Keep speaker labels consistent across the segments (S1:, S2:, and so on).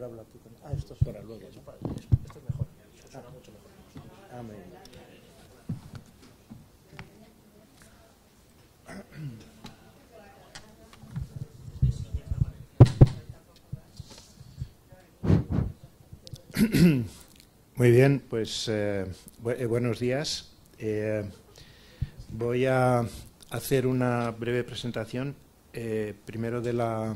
S1: Ahora hablo aquí con... Ah, esto es para luego, ¿no?
S2: Esto es mejor, suena mucho mejor.
S1: Ah, muy bien. Muy bien, pues buenos días. Voy a hacer una breve presentación, primero de la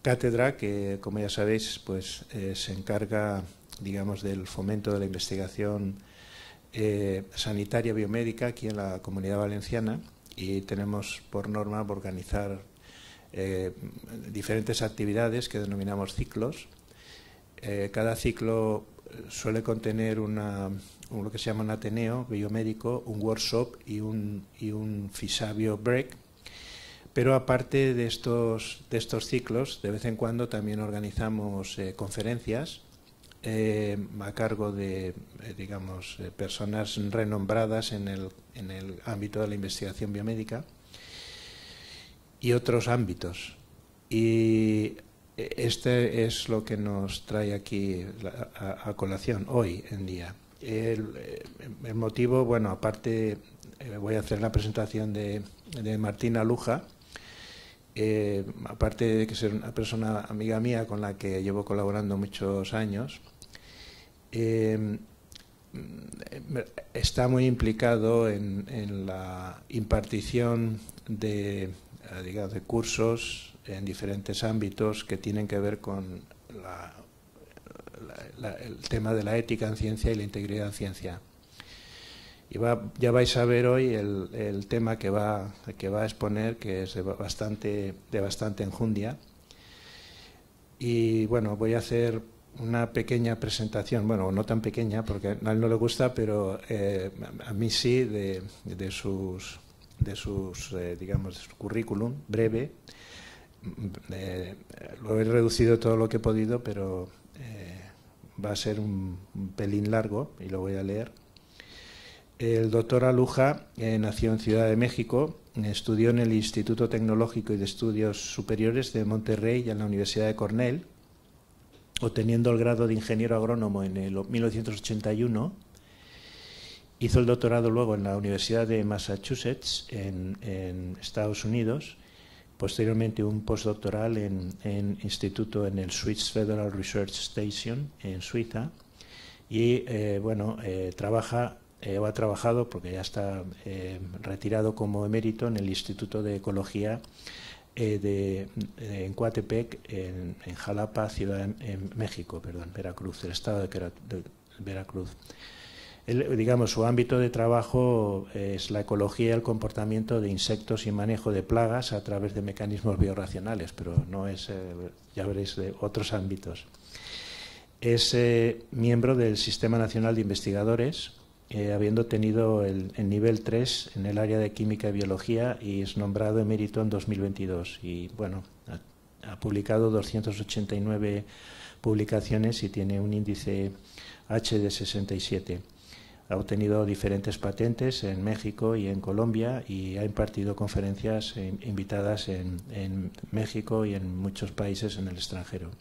S1: cátedra, que como ya sabéis, pues se encarga, digamos, del fomento de la investigación sanitaria biomédica aquí en la Comunidad Valenciana, y tenemos por norma organizar diferentes actividades que denominamos ciclos. Cada ciclo suele contener lo que se llama un ateneo biomédico, un workshop y un FISABio break. Pero aparte de estos ciclos, de vez en cuando también organizamos conferencias a cargo de, digamos, personas renombradas en el ámbito de la investigación biomédica y otros ámbitos. Y este es lo que nos trae aquí a colación hoy en día. El motivo, bueno, aparte voy a hacer la presentación de Martina Luja, aparte de que ser una persona amiga mía con la que llevo colaborando muchos años, está muy implicado en la impartición de cursos en diferentes ámbitos que tienen que ver con el tema de la ética en ciencia y la integridad en ciencia. Y ya vais a ver hoy el tema que va a exponer, que es de bastante enjundia. Y bueno, voy a hacer una pequeña presentación, bueno, no tan pequeña porque a él no le gusta, pero a mí sí, de su currículum breve. Lo he reducido todo lo que he podido, pero va a ser un pelín largo y lo voy a leer. El doctor Aluja nació en Ciudad de México, estudió en el Instituto Tecnológico y de Estudios Superiores de Monterrey y en la Universidad de Cornell, obteniendo el grado de ingeniero agrónomo en el 1981. Hizo el doctorado luego en la Universidad de Massachusetts, en Estados Unidos. Posteriormente un postdoctoral en instituto en el Swiss Federal Research Station en Suiza, y ha trabajado, porque ya está retirado como emérito, en el Instituto de Ecología en Coatepec, en Jalapa, en México, Veracruz, el estado de Veracruz. Digamos, su ámbito de trabajo es la ecología y el comportamiento de insectos y manejo de plagas a través de mecanismos biorracionales, pero no es, ya veréis, de otros ámbitos. Es miembro del Sistema Nacional de Investigadores, habiendo tenido el nivel 3 en el área de química y biología, y es nombrado emérito en 2022. Y bueno, ha publicado 289 publicaciones y tiene un índice H de 67. Ha obtenido diferentes patentes en México y en Colombia, y ha impartido conferencias invitadas en México y en muchos países en el extranjero.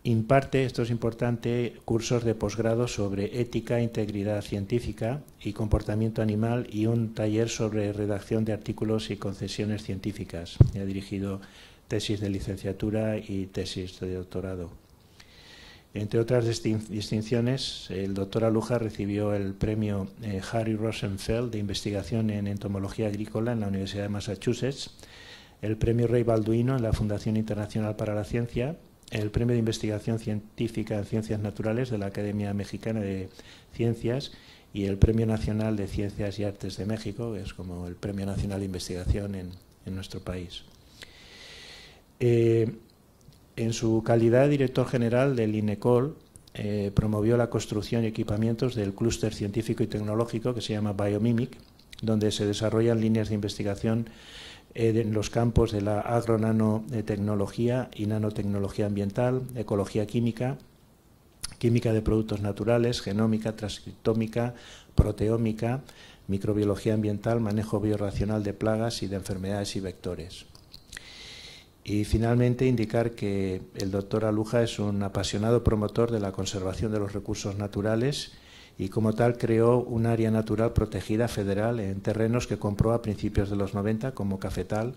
S1: Imparte, esto es importante, cursos de posgrado sobre ética, integridad científica y comportamiento animal, y un taller sobre redacción de artículos y concesiones científicas. Ha dirigido tesis de licenciatura y tesis de doctorado. Entre otras distinciones, el doctor Aluja recibió el premio Harry Rosenfeld de investigación en entomología agrícola en la Universidad de Massachusetts, el premio Rey Balduino en la Fundación Internacional para la Ciencia, el premio de investigación científica en ciencias naturales de la Academia Mexicana de Ciencias, y el premio nacional de Ciencias y Artes de México, que es como el premio nacional de investigación en nuestro país. En su calidad de director general del INECOL, promovió la construcción y equipamientos del clúster científico y tecnológico que se llama Biomimic, donde se desarrollan líneas de investigación en los campos de la agronanotecnología y nanotecnología ambiental, ecología química, química de productos naturales, genómica, transcriptómica, proteómica, microbiología ambiental, manejo biorracional de plagas y de enfermedades y vectores. Y finalmente indicar que el doctor Aluja es un apasionado promotor de la conservación de los recursos naturales y como tal creó un área natural protegida federal en terrenos que compró a principios de los 90 como cafetal,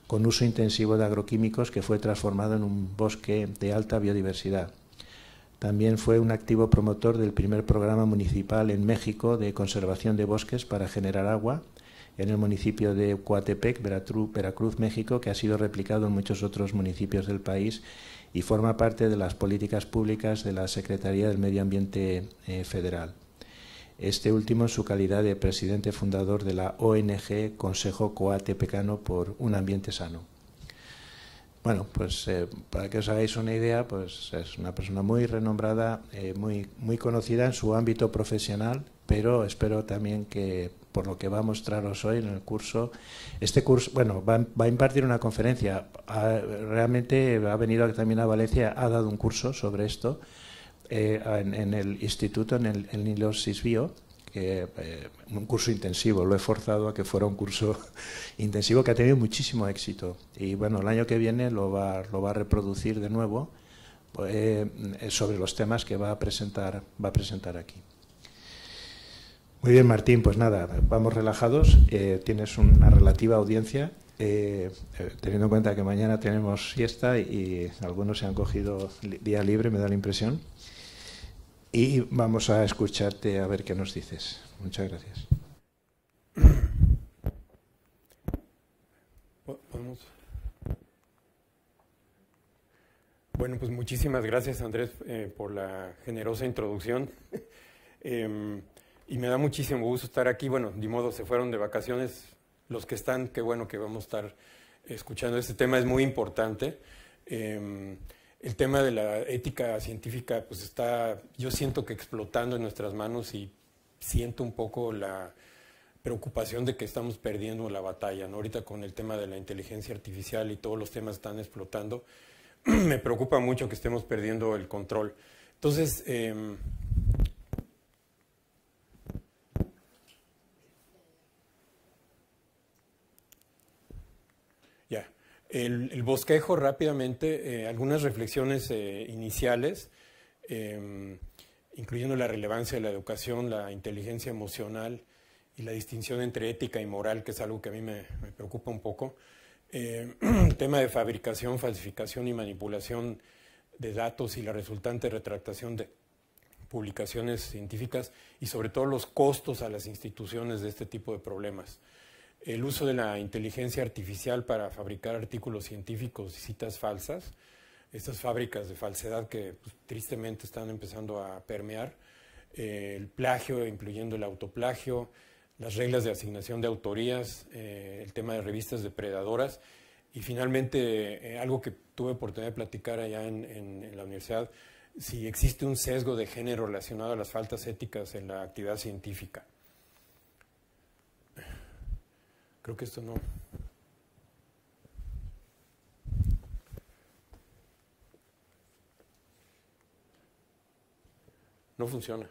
S1: con uso intensivo de agroquímicos, que fue transformado en un bosque de alta biodiversidad. También fue un activo promotor del primer programa municipal en México de conservación de bosques para generar agua en el municipio de Coatepec, Veracruz, México, que ha sido replicado en muchos otros municipios del país y forma parte de las políticas públicas de la Secretaría del Medio Ambiente Federal. Este último en su calidad de presidente fundador de la ONG Consejo Coatepecano por un Ambiente Sano. Bueno, pues para que os hagáis una idea, pues es una persona muy renombrada, muy conocida en su ámbito profesional, pero espero también que, por lo que va a mostraros hoy en el curso, este curso, bueno, va a impartir una conferencia, realmente ha venido también a Valencia, ha dado un curso sobre esto en el instituto, en el Nilo Sisbio, un curso intensivo, lo he forzado a que fuera un curso intensivo que ha tenido muchísimo éxito y bueno, el año que viene lo va a reproducir de nuevo sobre los temas que va a presentar aquí. Muy bien, Martín, pues nada, vamos relajados, tienes una relativa audiencia, teniendo en cuenta que mañana tenemos siesta y algunos se han cogido día libre, me da la impresión. Y vamos a escucharte a ver qué nos dices. Muchas gracias.
S3: ¿Podemos? Bueno, pues muchísimas gracias, Andrés, por la generosa introducción. Y me da muchísimo gusto estar aquí. Bueno, de modo se fueron de vacaciones los que están, qué bueno que vamos a estar escuchando. Este tema es muy importante. El tema de la ética científica pues está, yo siento que explotando en nuestras manos y siento un poco la preocupación de que estamos perdiendo la batalla, ¿no? Ahorita con el tema de la inteligencia artificial y todos los temas están explotando, me preocupa mucho que estemos perdiendo el control. Entonces, el bosquejo rápidamente, algunas reflexiones iniciales, incluyendo la relevancia de la educación, la inteligencia emocional y la distinción entre ética y moral, que es algo que a mí me preocupa un poco. El tema de fabricación, falsificación y manipulación de datos y la resultante retractación de publicaciones científicas y sobre todo los costos a las instituciones de este tipo de problemas. El uso de la inteligencia artificial para fabricar artículos científicos y citas falsas, estas fábricas de falsedad que pues, tristemente están empezando a permear, el plagio, incluyendo el autoplagio, las reglas de asignación de autorías, el tema de revistas depredadoras y finalmente algo que tuve oportunidad de platicar allá en la universidad, si existe un sesgo de género relacionado a las faltas éticas en la actividad científica. Creo que esto no funciona.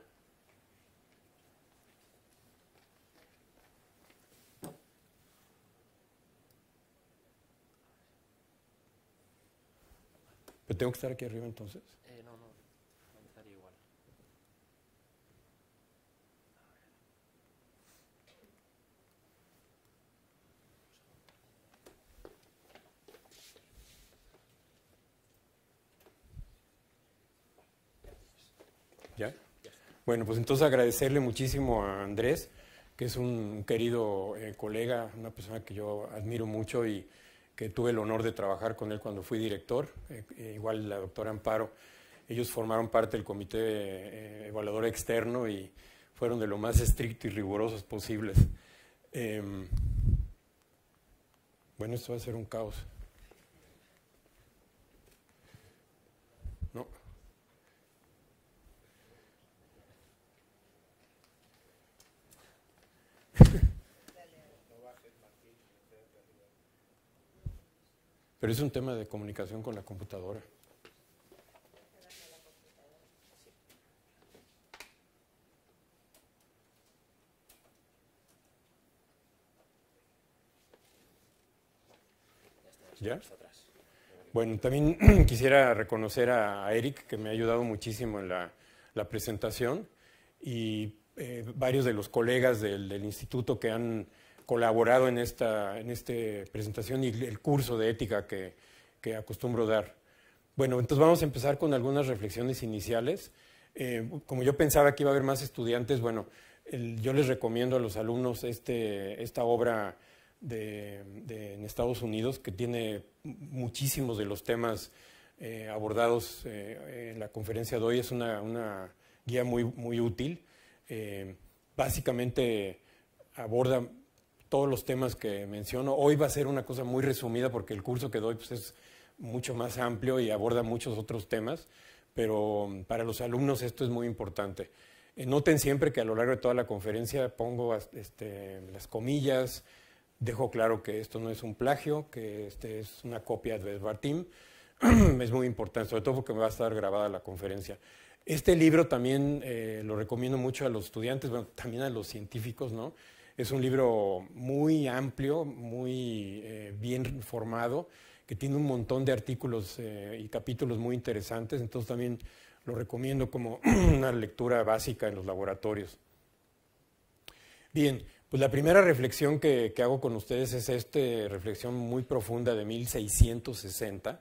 S3: ¿Pero tengo que estar aquí arriba entonces?
S2: No estaría igual.
S3: ¿Ya? Bueno, pues entonces agradecerle muchísimo a Andrés, que es un querido colega, una persona que yo admiro mucho y que tuve el honor de trabajar con él cuando fui director, igual la doctora Amparo. Ellos formaron parte del comité evaluador externo y fueron de lo más estricto y rigurosos posibles. Bueno, esto va a ser un caos. ¿No? Pero es un tema de comunicación con la computadora. ¿Ya? Bueno, también quisiera reconocer a Eric, que me ha ayudado muchísimo en la presentación, y varios de los colegas del instituto que han colaborado en esta presentación y el curso de ética que acostumbro dar. Bueno, entonces vamos a empezar con algunas reflexiones iniciales. Como yo pensaba que iba a haber más estudiantes, bueno, yo les recomiendo a los alumnos esta obra en Estados Unidos, que tiene muchísimos de los temas abordados en la conferencia de hoy. Es una guía muy útil. Básicamente aborda todos los temas que menciono. Hoy va a ser una cosa muy resumida porque el curso que doy pues, es mucho más amplio y aborda muchos otros temas, pero para los alumnos esto es muy importante. Noten siempre que a lo largo de toda la conferencia pongo las comillas, dejo claro que esto no es un plagio, que es una copia de Verbatim. Es muy importante, sobre todo porque me va a estar grabada la conferencia. Este libro también lo recomiendo mucho a los estudiantes, bueno, también a los científicos, ¿no? Es un libro muy amplio, muy bien formado, que tiene un montón de artículos y capítulos muy interesantes, entonces también lo recomiendo como una lectura básica en los laboratorios. Bien, pues la primera reflexión que hago con ustedes es esta reflexión muy profunda de 1660,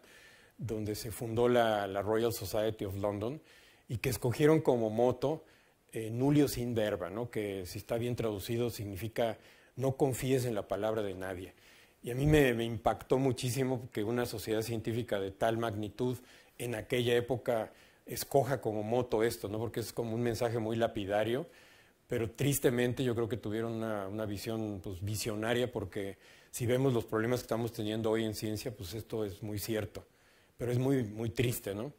S3: donde se fundó la Royal Society of London y que escogieron como moto nullius in verba, ¿no? Que si está bien traducido significa no confíes en la palabra de nadie. Y a mí me impactó muchísimo que una sociedad científica de tal magnitud en aquella época escoja como moto esto, ¿no? Porque es como un mensaje muy lapidario, pero tristemente yo creo que tuvieron una visión pues, visionaria, porque si vemos los problemas que estamos teniendo hoy en ciencia, pues esto es muy cierto, pero es muy triste, ¿no?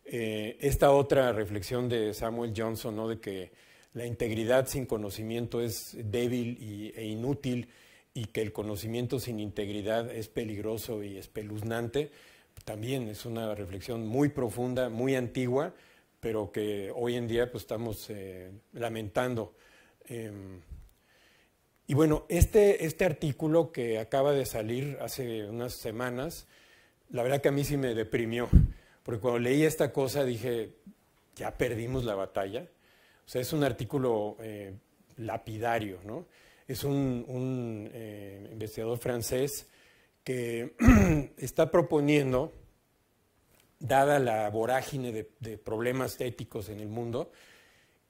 S3: Esta otra reflexión de Samuel Johnson, ¿no? De que la integridad sin conocimiento es débil e inútil, y que el conocimiento sin integridad es peligroso y espeluznante, también es una reflexión muy profunda, muy antigua, pero que hoy en día pues, estamos lamentando. Y bueno, este artículo que acaba de salir hace unas semanas, la verdad que a mí sí me deprimió, porque cuando leí esta cosa dije, ya perdimos la batalla. O sea, es un artículo lapidario, ¿no? Es un investigador francés que está proponiendo, dada la vorágine de problemas éticos en el mundo,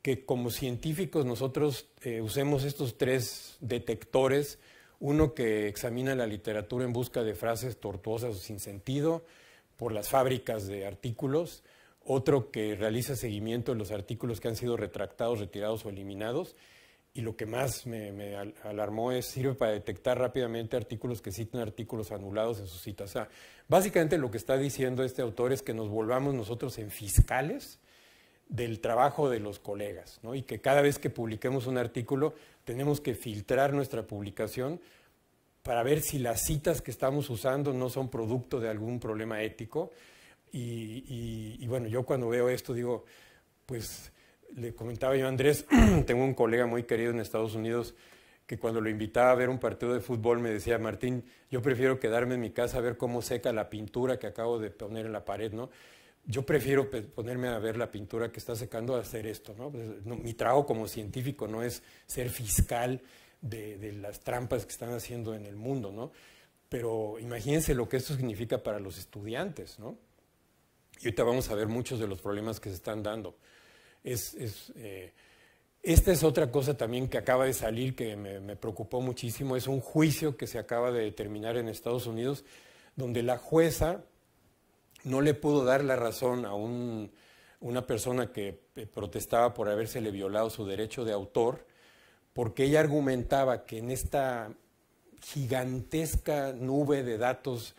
S3: que como científicos nosotros usemos estos tres detectores: uno que examina la literatura en busca de frases tortuosas o sin sentido por las fábricas de artículos, otro que realiza seguimiento de los artículos que han sido retractados, retirados o eliminados, y lo que más me alarmó sirve para detectar rápidamente artículos que citan artículos anulados en sus citas. O sea, básicamente lo que está diciendo este autor es que nos volvamos nosotros en fiscales del trabajo de los colegas, ¿no? Y que cada vez que publiquemos un artículo tenemos que filtrar nuestra publicación para ver si las citas que estamos usando no son producto de algún problema ético. Y bueno, yo cuando veo esto digo, pues... Le comentaba yo a Andrés, tengo un colega muy querido en Estados Unidos que cuando lo invitaba a ver un partido de fútbol me decía, Martín, yo prefiero quedarme en mi casa a ver cómo seca la pintura que acabo de poner en la pared, ¿no? Yo prefiero ponerme a ver la pintura que está secando a hacer esto, ¿no? Pues, no, mi trabajo como científico no es ser fiscal de las trampas que están haciendo en el mundo, ¿no? Pero imagínense lo que esto significa para los estudiantes, ¿no? Y ahorita vamos a ver muchos de los problemas que se están dando. Esta es otra cosa también que acaba de salir que me preocupó muchísimo. Es un juicio que se acaba de determinar en Estados Unidos, donde la jueza no le pudo dar la razón a una persona que protestaba por habérsele violado su derecho de autor, porque ella argumentaba que en esta gigantesca nube de datos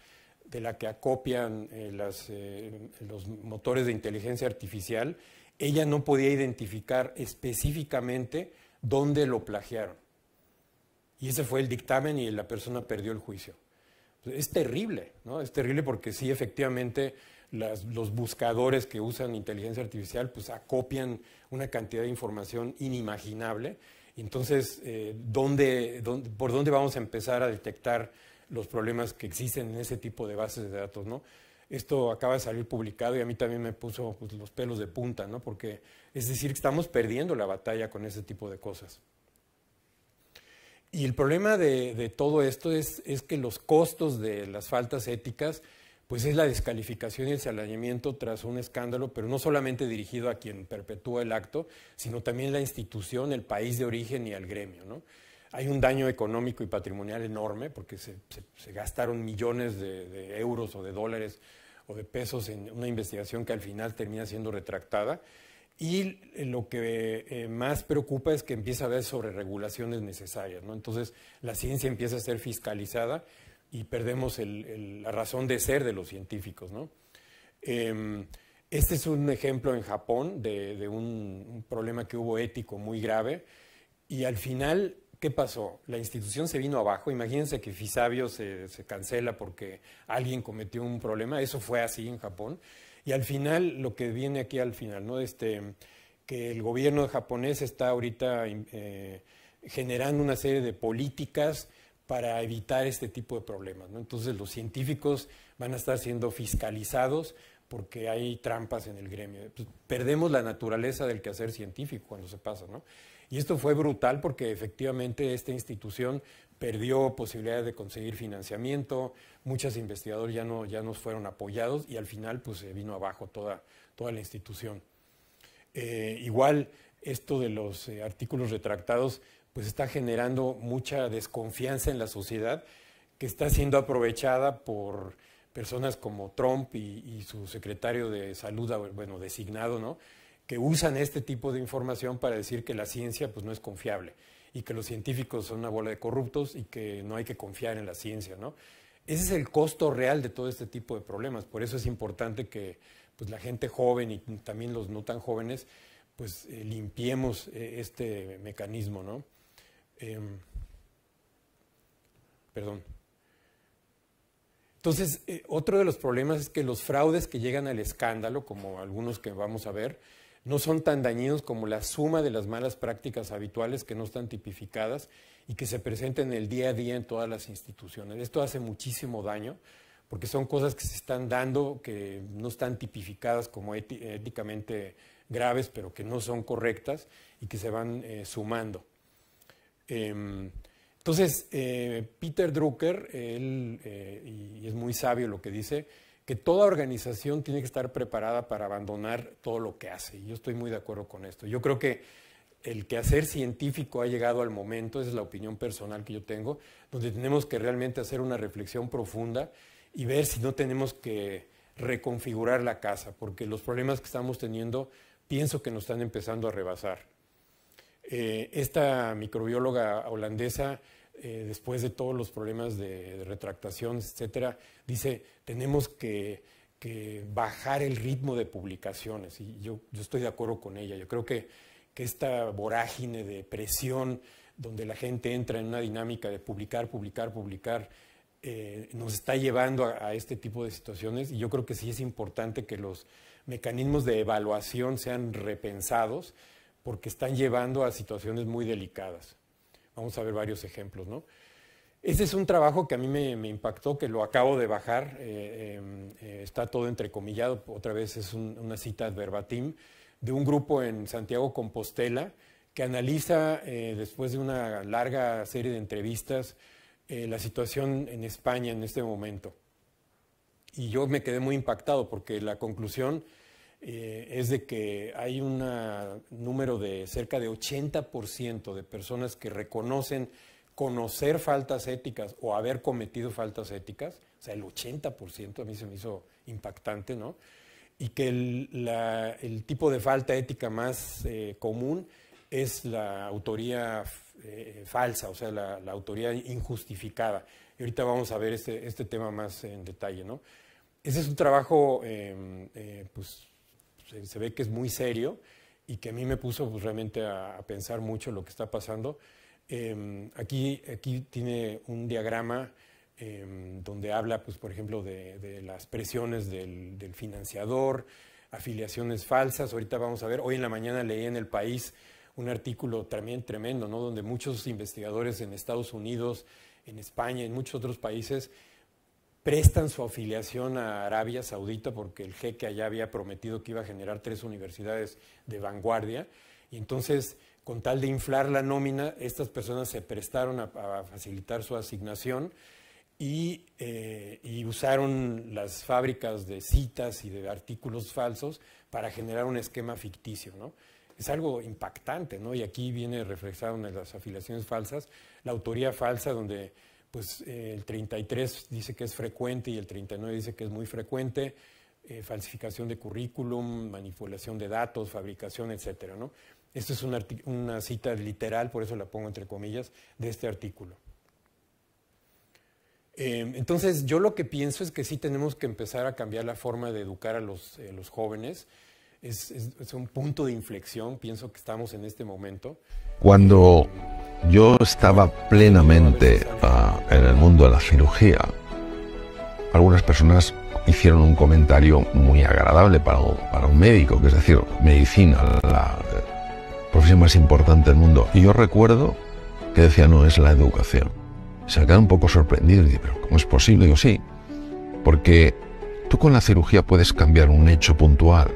S3: de la que acopian los motores de inteligencia artificial, ella no podía identificar específicamente dónde lo plagiaron. Y ese fue el dictamen y la persona perdió el juicio. Es terrible, ¿no? Es terrible porque sí, efectivamente, los buscadores que usan inteligencia artificial pues acopian una cantidad de información inimaginable. Entonces, ¿por dónde vamos a empezar a detectar los problemas que existen en ese tipo de bases de datos, ¿no? Esto acaba de salir publicado y a mí también me puso pues, los pelos de punta, ¿no? Porque es decir, que estamos perdiendo la batalla con ese tipo de cosas. Y el problema de todo esto es que los costos de las faltas éticas, pues es la descalificación y el señalamiento tras un escándalo, pero no solamente dirigido a quien perpetúa el acto, sino también la institución, el país de origen y al gremio, ¿no? Hay un daño económico y patrimonial enorme porque se gastaron millones de euros o de dólares o de pesos en una investigación que al final termina siendo retractada. Y lo que más preocupa es que empieza a haber sobreregulaciones necesarias, ¿no? Entonces la ciencia empieza a ser fiscalizada y perdemos la razón de ser de los científicos, ¿no? Este es un ejemplo en Japón de un problema que hubo ético muy grave y al final, ¿qué pasó? La institución se vino abajo. Imagínense que Fisabio se cancela porque alguien cometió un problema. Eso fue así en Japón. Y al final, lo que viene aquí al final, ¿no? Que el gobierno japonés está ahorita generando una serie de políticas para evitar este tipo de problemas, ¿no? Entonces los científicos van a estar siendo fiscalizados porque hay trampas en el gremio. Pues, perdemos la naturaleza del quehacer científico cuando se pasa, ¿no? Y esto fue brutal porque efectivamente esta institución perdió posibilidades de conseguir financiamiento, muchos investigadores ya no fueron apoyados y al final pues se vino abajo toda la institución. Igual esto de los artículos retractados pues está generando mucha desconfianza en la sociedad que está siendo aprovechada por personas como Trump y su secretario de salud, bueno, designado, ¿no? Que usan este tipo de información para decir que la ciencia pues no es confiable y que los científicos son una bola de corruptos y que no hay que confiar en la ciencia, ¿no? Ese es el costo real de todo este tipo de problemas. Por eso es importante que pues, la gente joven y también los no tan jóvenes pues limpiemos este mecanismo, ¿no? Perdón. Entonces, otro de los problemas es que los fraudes que llegan al escándalo, como algunos que vamos a ver, no son tan dañinos como la suma de las malas prácticas habituales que no están tipificadas y que se presentan en el día a día en todas las instituciones. Esto hace muchísimo daño porque son cosas que se están dando, que no están tipificadas como éticamente graves, pero que no son correctas y que se van sumando. Entonces, Peter Drucker, y es muy sabio lo que dice, que toda organización tiene que estar preparada para abandonar todo lo que hace. Y yo estoy muy de acuerdo con esto. Yo creo que el quehacer científico ha llegado al momento, esa es la opinión personal que yo tengo, donde tenemos que realmente hacer una reflexión profunda y ver si no tenemos que reconfigurar la casa, porque los problemas que estamos teniendo pienso que nos están empezando a rebasar. Esta microbióloga holandesa, después de todos los problemas de retractación, etcétera, dice, tenemos que bajar el ritmo de publicaciones. Y yo estoy de acuerdo con ella. Yo creo que esta vorágine de presión donde la gente entra en una dinámica de publicar, nos está llevando a este tipo de situaciones. Y yo creo que sí es importante que los mecanismos de evaluación sean repensados porque están llevando a situaciones muy delicadas. Vamos a ver varios ejemplos, ¿no? Ese es un trabajo que a mí me impactó, que lo acabo de bajar, está todo entrecomillado, otra vez es una cita verbatim, de un grupo en Santiago Compostela que analiza, después de una larga serie de entrevistas, la situación en España en este momento. Y yo me quedé muy impactado porque la conclusión es de que hay un número de cerca de 80% de personas que reconocen conocer faltas éticas o haber cometido faltas éticas, o sea, el 80%, a mí se me hizo impactante, ¿no? Y que el tipo de falta ética más común es la autoría falsa, o sea, la autoría injustificada. Y ahorita vamos a ver este tema más en detalle, ¿no? Ese es un trabajo, pues, se ve que es muy serio y que a mí me puso pues, realmente a pensar mucho lo que está pasando. Aquí tiene un diagrama donde habla, pues, por ejemplo, de las presiones del financiador, afiliaciones falsas. Ahorita vamos a ver, hoy en la mañana leí en El País un artículo también tremendo, ¿no? Donde muchos investigadores en Estados Unidos, en España, en muchos otros países, prestan su afiliación a Arabia Saudita porque el jeque allá había prometido que iba a generar 3 universidades de vanguardia, y entonces, con tal de inflar la nómina, estas personas se prestaron a facilitar su asignación y usaron las fábricas de citas y de artículos falsos para generar un esquema ficticio, ¿no? Es algo impactante, ¿no? Y aquí viene reflejado en las afiliaciones falsas, la autoría falsa, donde pues, el 33 dice que es frecuente y el 39 dice que es muy frecuente, falsificación de currículum, manipulación de datos, fabricación, etcétera, ¿no? Esto es una cita literal, por eso la pongo entre comillas, de este artículo. Entonces, yo lo que pienso es que sí tenemos que empezar a cambiar la forma de educar a los jóvenes. Es un punto de inflexión, pienso que estamos en este momento.
S4: Cuando yo estaba plenamente en el mundo de la cirugía, algunas personas hicieron un comentario muy agradable para un médico, que es decir, medicina, la profesión más importante del mundo. Y yo recuerdo que decía, no, es la educación. Se me quedaron un poco sorprendidos y dije, pero ¿cómo es posible? Digo, sí, porque tú con la cirugía puedes cambiar un hecho puntual.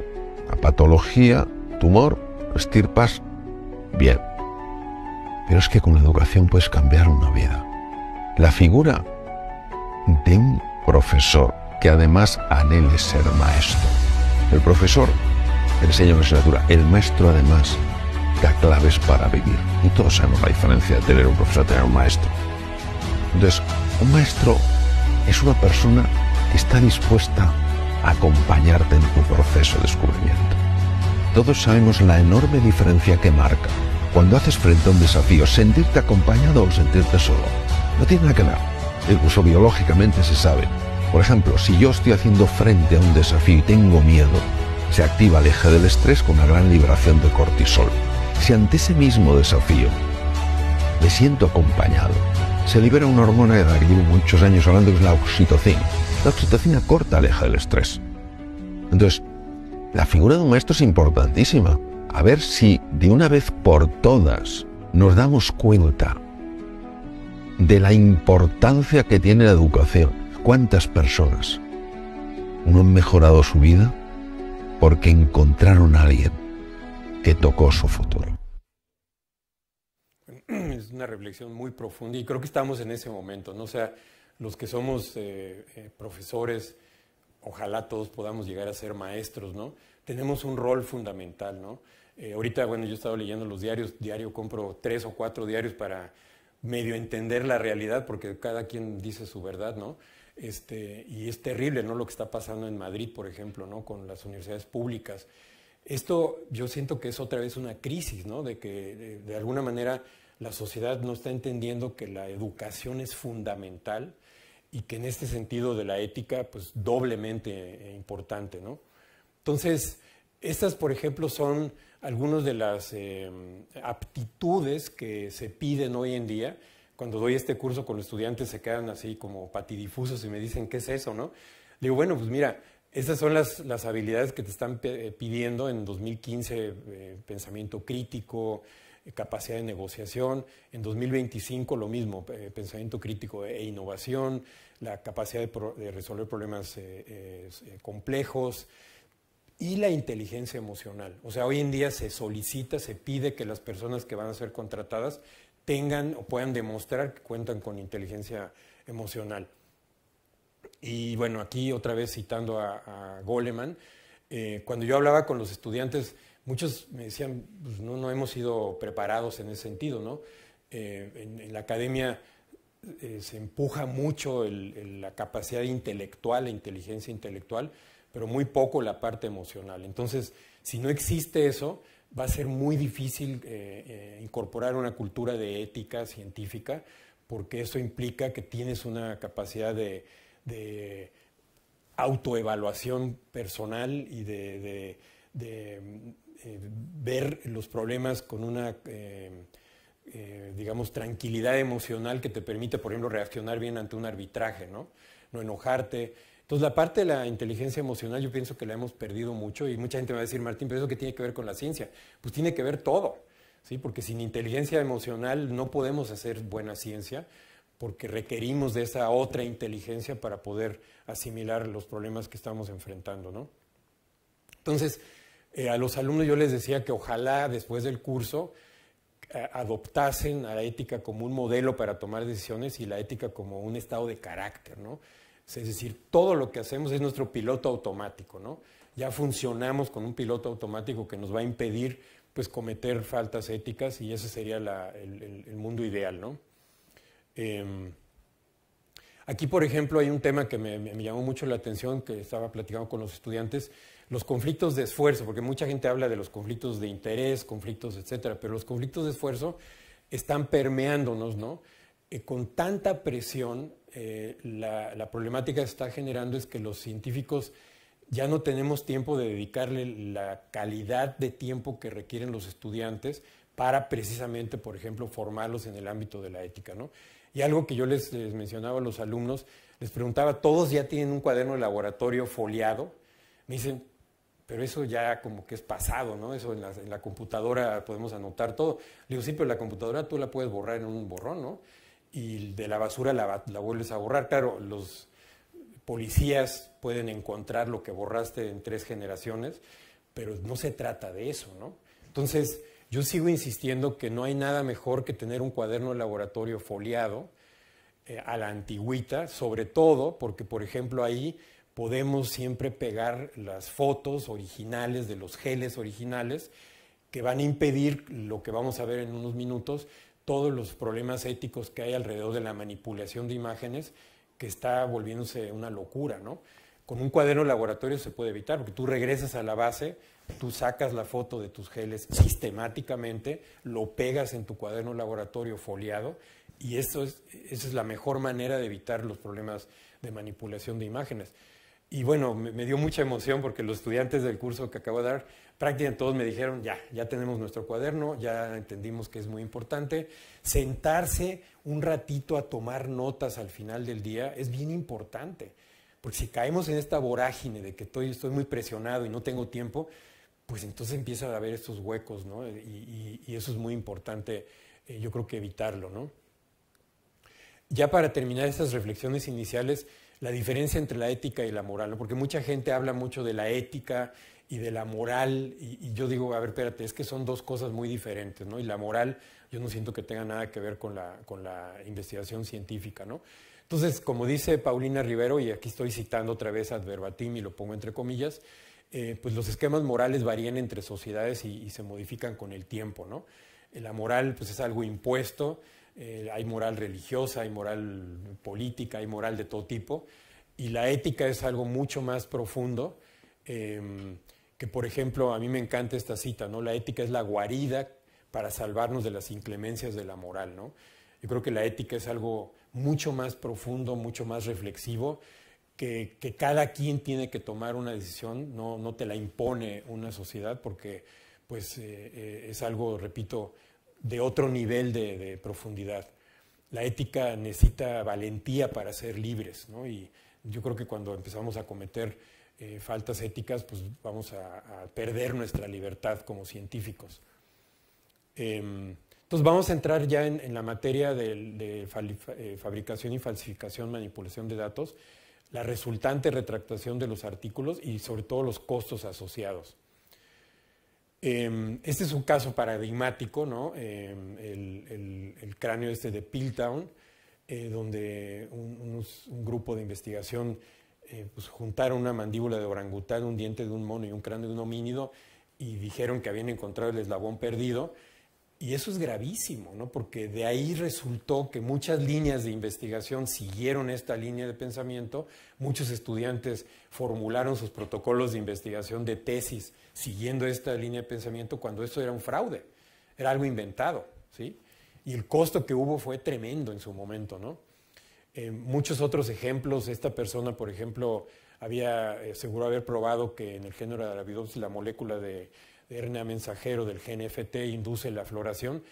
S4: La patología, tumor, lo extirpas, bien. Pero es que con la educación puedes cambiar una vida. La figura de un profesor que además anhele ser maestro. El profesor enseña una asignatura, el maestro además da claves para vivir. Y todos sabemos la diferencia de tener un profesor y tener un maestro. Entonces, un maestro es una persona que está dispuesta a acompañarte en tu proceso de descubrimiento. Todos sabemos la enorme diferencia que marca cuando haces frente a un desafío, sentirte acompañado o sentirte solo. No tiene nada que ver. Incluso biológicamente se sabe. Por ejemplo, si yo estoy haciendo frente a un desafío y tengo miedo, se activa el eje del estrés con una gran liberación de cortisol. Si ante ese mismo desafío me siento acompañado, se libera una hormona de la que llevo muchos años hablando, que es la oxitocina. La oxitocina corta el eje del estrés. Entonces, la figura de un maestro es importantísima. A ver si de una vez por todas nos damos cuenta de la importancia que tiene la educación. ¿Cuántas personas no han mejorado su vida porque encontraron a alguien que tocó su futuro?
S3: Es una reflexión muy profunda y creo que estamos en ese momento, ¿no? O sea, los que somos profesores, ojalá todos podamos llegar a ser maestros, ¿no? Tenemos un rol fundamental, ¿no? Ahorita, bueno, yo he estado leyendo los diarios, diario compro 3 o 4 diarios para medio entender la realidad, porque cada quien dice su verdad, ¿no? Y es terrible, ¿no? Lo que está pasando en Madrid, por ejemplo, ¿no? Con las universidades públicas. Esto yo siento que es otra vez una crisis, ¿no? De que de alguna manera la sociedad no está entendiendo que la educación es fundamental y que en este sentido de la ética, pues doblemente importante, ¿no? Entonces, estas, por ejemplo, son algunas de las aptitudes que se piden hoy en día. Cuando doy este curso con los estudiantes se quedan así como patidifusos y me dicen, ¿qué es eso, no? Le digo, bueno, pues mira, estas son las habilidades que te están pidiendo en 2015, pensamiento crítico, capacidad de negociación. En 2025 lo mismo, pensamiento crítico e innovación, la capacidad de resolver problemas complejos y la inteligencia emocional. O sea, hoy en día se solicita, se pide que las personas que van a ser contratadas tengan o puedan demostrar que cuentan con inteligencia emocional. Y bueno, aquí otra vez citando a Goleman, cuando yo hablaba con los estudiantes, muchos me decían, pues no hemos sido preparados en ese sentido, ¿no? En la academia se empuja mucho la capacidad intelectual, la inteligencia intelectual, pero muy poco la parte emocional. Entonces, si no existe eso, va a ser muy difícil incorporar una cultura de ética científica, porque eso implica que tienes una capacidad de autoevaluación personal y de ver los problemas con una, digamos, tranquilidad emocional que te permite, por ejemplo, reaccionar bien ante un arbitraje, ¿no? No enojarte. Entonces, la parte de la inteligencia emocional yo pienso que la hemos perdido mucho y mucha gente me va a decir, Martín, ¿pero eso qué tiene que ver con la ciencia? Pues tiene que ver todo, ¿sí? Porque sin inteligencia emocional no podemos hacer buena ciencia, porque requerimos de esa otra inteligencia para poder asimilar los problemas que estamos enfrentando, ¿no? Entonces, a los alumnos yo les decía que ojalá después del curso adoptasen a la ética como un modelo para tomar decisiones y la ética como un estado de carácter, ¿no? Es decir, todo lo que hacemos es nuestro piloto automático, ¿no? Ya funcionamos con un piloto automático que nos va a impedir, pues, cometer faltas éticas, y ese sería el mundo ideal, ¿no? Aquí, por ejemplo, hay un tema que me llamó mucho la atención, que estaba platicando con los estudiantes, los conflictos de esfuerzo, porque mucha gente habla de los conflictos de interés, conflictos, etcétera, pero los conflictos de esfuerzo están permeándonos, ¿no? Con tanta presión, la problemática que se está generando es que los científicos ya no tenemos tiempo de dedicarle la calidad de tiempo que requieren los estudiantes para precisamente, por ejemplo, formarlos en el ámbito de la ética, ¿no? Y algo que yo les mencionaba a los alumnos, les preguntaba, ¿todos ya tienen un cuaderno de laboratorio foliado? Me dicen, pero eso ya como que es pasado, ¿no? Eso en la computadora podemos anotar todo. Le digo, sí, pero la computadora tú la puedes borrar en un borrón, ¿no? Y de la basura la vuelves a borrar. Claro, los policías pueden encontrar lo que borraste en 3 generaciones, pero no se trata de eso, ¿no? Entonces, yo sigo insistiendo que no hay nada mejor que tener un cuaderno de laboratorio foliado a la antigüita, sobre todo porque, por ejemplo, ahí podemos siempre pegar las fotos originales de los geles originales que van a impedir lo que vamos a ver en unos minutos, todos los problemas éticos que hay alrededor de la manipulación de imágenes, que está volviéndose una locura, ¿no? Con un cuaderno de laboratorio se puede evitar, porque tú regresas a la base, tú sacas la foto de tus geles sistemáticamente, lo pegas en tu cuaderno de laboratorio foliado, y esa es la mejor manera de evitar los problemas de manipulación de imágenes. Y bueno, me dio mucha emoción porque los estudiantes del curso que acabo de dar, prácticamente todos me dijeron, ya tenemos nuestro cuaderno, ya entendimos que es muy importante. Sentarse un ratito a tomar notas al final del día es bien importante, porque si caemos en esta vorágine de que estoy muy presionado y no tengo tiempo, pues entonces empieza a haber estos huecos, ¿no? Y eso es muy importante, yo creo que evitarlo, ¿no? Ya para terminar estas reflexiones iniciales, la diferencia entre la ética y la moral, ¿no? Porque mucha gente habla mucho de la ética y de la moral, y yo digo, a ver, espérate, es que son dos cosas muy diferentes, ¿no? Y la moral yo no siento que tenga nada que ver con la investigación científica, ¿no? Entonces, como dice Paulina Rivero, y aquí estoy citando otra vez ad verbatim y lo pongo entre comillas, pues los esquemas morales varían entre sociedades y se modifican con el tiempo, ¿no? La moral pues es algo impuesto, hay moral religiosa, hay moral política, hay moral de todo tipo, y la ética es algo mucho más profundo, que por ejemplo, a mí me encanta esta cita, ¿no? La ética es la guarida para salvarnos de las inclemencias de la moral, ¿no? Yo creo que la ética es algo mucho más profundo, mucho más reflexivo, que cada quien tiene que tomar una decisión, no te la impone una sociedad, porque pues, es algo, repito, de otro nivel de profundidad. La ética necesita valentía para ser libres, ¿no? Y yo creo que cuando empezamos a cometer faltas éticas, pues vamos a perder nuestra libertad como científicos. Entonces vamos a entrar ya en la materia de fabricación y falsificación, manipulación de datos, la resultante retractación de los artículos y sobre todo los costos asociados. Este es un caso paradigmático, ¿no? El cráneo de Piltdown, donde un grupo de investigación pues juntaron una mandíbula de orangután, un diente de un mono y un cráneo de un homínido y dijeron que habían encontrado el eslabón perdido. Y eso es gravísimo, ¿no? Porque de ahí resultó que muchas líneas de investigación siguieron esta línea de pensamiento, muchos estudiantes formularon sus protocolos de investigación de tesis siguiendo esta línea de pensamiento cuando esto era un fraude, era algo inventado, ¿sí? Y el costo que hubo fue tremendo en su momento, ¿no? Muchos otros ejemplos, esta persona, por ejemplo, aseguró haber probado que en el género de Arabidopsis la molécula de RNA mensajero del gen FT induce la floración,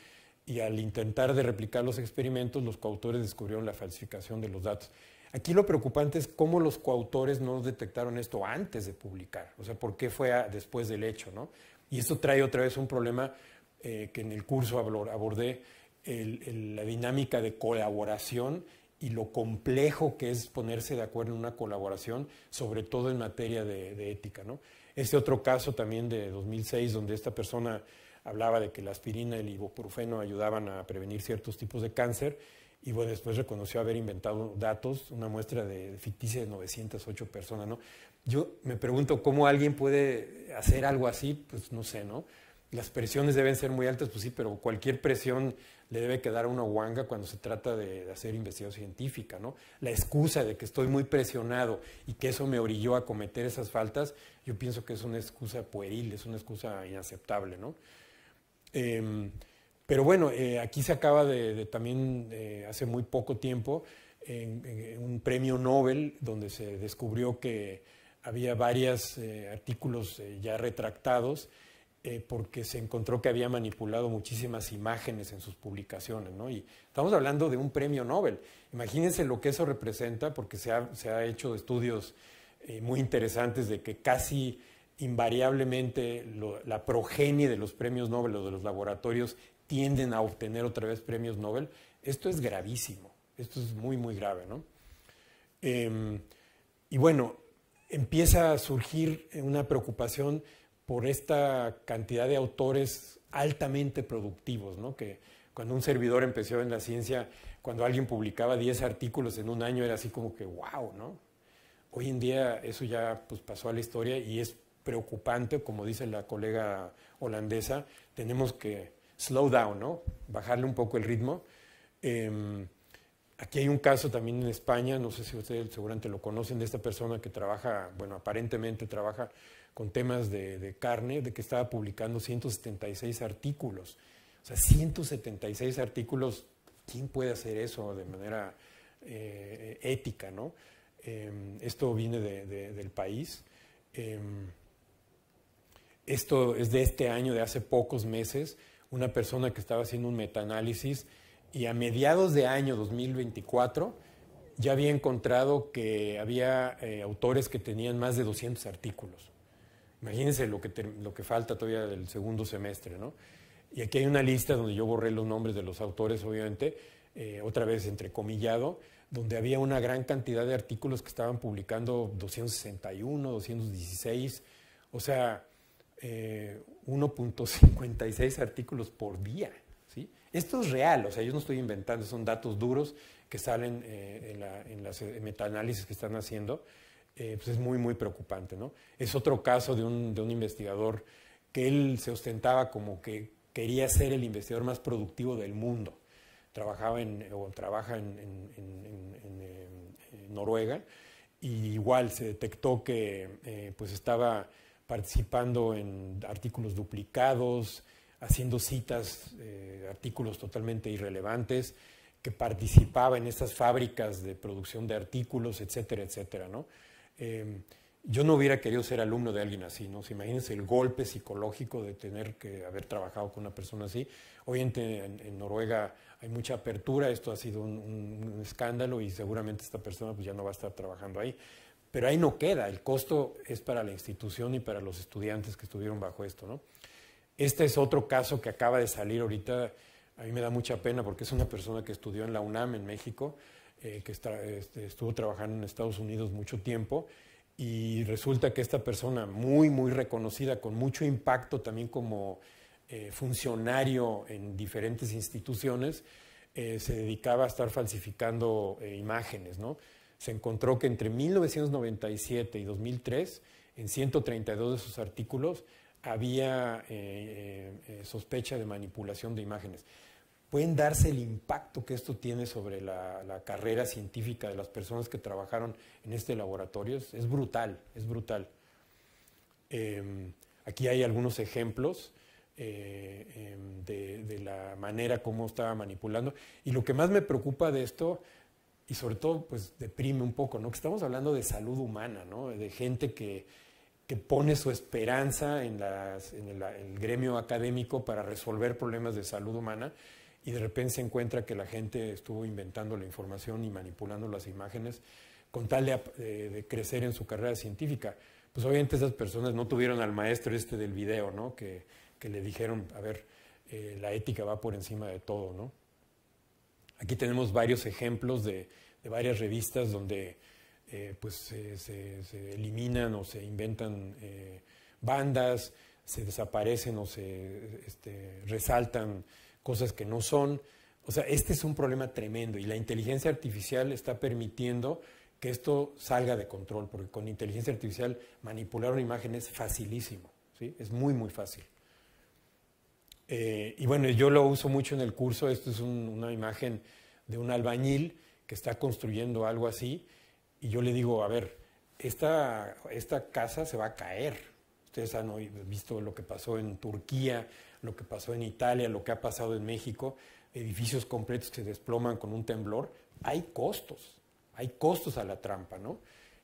S3: y al intentar de replicar los experimentos, los coautores descubrieron la falsificación de los datos. Aquí lo preocupante es cómo los coautores no detectaron esto antes de publicar, o sea, por qué fue después del hecho, ¿no? Y esto trae otra vez un problema que en el curso abordé, la dinámica de colaboración y lo complejo que es ponerse de acuerdo en una colaboración, sobre todo en materia de ética, ¿no? Este otro caso también de 2006, donde esta persona hablaba de que la aspirina y el ibuprofeno ayudaban a prevenir ciertos tipos de cáncer, y bueno, después reconoció haber inventado datos, una muestra ficticia de 908 personas, ¿no? Yo me pregunto cómo alguien puede hacer algo así, pues no sé, ¿no? Las presiones deben ser muy altas, pues sí, pero cualquier presión le debe quedar a una guanga cuando se trata de hacer investigación científica, ¿no? La excusa de que estoy muy presionado y que eso me orilló a cometer esas faltas, yo pienso que es una excusa pueril, es una excusa inaceptable, ¿no? Pero bueno, aquí se acaba también hace muy poco tiempo un premio Nobel donde se descubrió que había varios artículos ya retractados porque se encontró que había manipulado muchísimas imágenes en sus publicaciones, ¿no? Y estamos hablando de un premio Nobel. Imagínense lo que eso representa, porque se ha hecho estudios muy interesantes de que casi invariablemente la progenie de los premios Nobel o de los laboratorios tienden a obtener otra vez premios Nobel. Esto es gravísimo, esto es muy, muy grave, ¿no? Y bueno, empieza a surgir una preocupación por esta cantidad de autores altamente productivos, ¿no? Que cuando un servidor empezó en la ciencia, cuando alguien publicaba 10 artículos en un año, era así como que wow, ¿no? Hoy en día eso ya pues, pasó a la historia y es preocupante, como dice la colega holandesa, tenemos que slow down, ¿no? Bajarle un poco el ritmo. Aquí hay un caso también en España, no sé si ustedes seguramente lo conocen, de esta persona que trabaja, bueno, aparentemente trabaja con temas de carne, de que estaba publicando 176 artículos. O sea, 176 artículos, ¿quién puede hacer eso de manera ética, ¿no? Esto viene del país. Esto es de este año, de hace pocos meses, una persona que estaba haciendo un metaanálisis y a mediados de año 2024 ya había encontrado que había autores que tenían más de 200 artículos. Imagínense lo que falta todavía del segundo semestre, ¿no? Y aquí hay una lista donde yo borré los nombres de los autores, obviamente, otra vez entrecomillado, donde había una gran cantidad de artículos que estaban publicando 261, 216, o sea, 1.56 artículos por día, ¿sí? Esto es real, o sea, yo no estoy inventando, son datos duros que salen en las metaanálisis que están haciendo. Pues es muy, muy preocupante, ¿no? Es otro caso de un investigador que él se ostentaba como que quería ser el investigador más productivo del mundo. Trabaja en Noruega y igual se detectó que pues estaba participando en artículos duplicados, haciendo citas, artículos totalmente irrelevantes, que participaba en estas fábricas de producción de artículos, etcétera, etcétera, ¿no? Yo no hubiera querido ser alumno de alguien así, ¿no? Imagínense el golpe psicológico de tener que haber trabajado con una persona así. Hoy en Noruega hay mucha apertura, esto ha sido un escándalo y seguramente esta persona pues ya no va a estar trabajando ahí. Pero ahí no queda, el costo es para la institución y para los estudiantes que estuvieron bajo esto, ¿no? Este es otro caso que acaba de salir ahorita, a mí me da mucha pena porque es una persona que estudió en la UNAM en México, que estuvo trabajando en Estados Unidos mucho tiempo y resulta que esta persona muy, muy reconocida, con mucho impacto también como funcionario en diferentes instituciones, se dedicaba a estar falsificando imágenes, ¿no? Se encontró que entre 1997 y 2003, en 132 de sus artículos, había sospecha de manipulación de imágenes. Pueden darse el impacto que esto tiene sobre la carrera científica de las personas que trabajaron en este laboratorio. Es brutal, es brutal. Aquí hay algunos ejemplos de la manera como estaba manipulando. Y lo que más me preocupa de esto, y sobre todo pues deprime un poco, ¿no? Que estamos hablando de salud humana, ¿no? De gente que pone su esperanza en el gremio académico para resolver problemas de salud humana y de repente se encuentra que la gente estuvo inventando la información y manipulando las imágenes con tal de crecer en su carrera científica. Pues obviamente esas personas no tuvieron al maestro del video, ¿no? Que le dijeron, a ver, la ética va por encima de todo, ¿no? Aquí tenemos varios ejemplos de varias revistas donde pues se eliminan o se inventan bandas, se desaparecen o se resaltan cosas que no son. O sea, este es un problema tremendo y la inteligencia artificial está permitiendo que esto salga de control, porque con inteligencia artificial manipular una imagen es facilísimo, ¿sí? Es muy, muy fácil. Y bueno, yo lo uso mucho en el curso. Esto es una imagen de un albañil que está construyendo algo así, y yo le digo, a ver, esta casa se va a caer. Ustedes han visto lo que pasó en Turquía, lo que pasó en Italia, lo que ha pasado en México, edificios completos que se desploman con un temblor. Hay costos a la trampa, ¿no?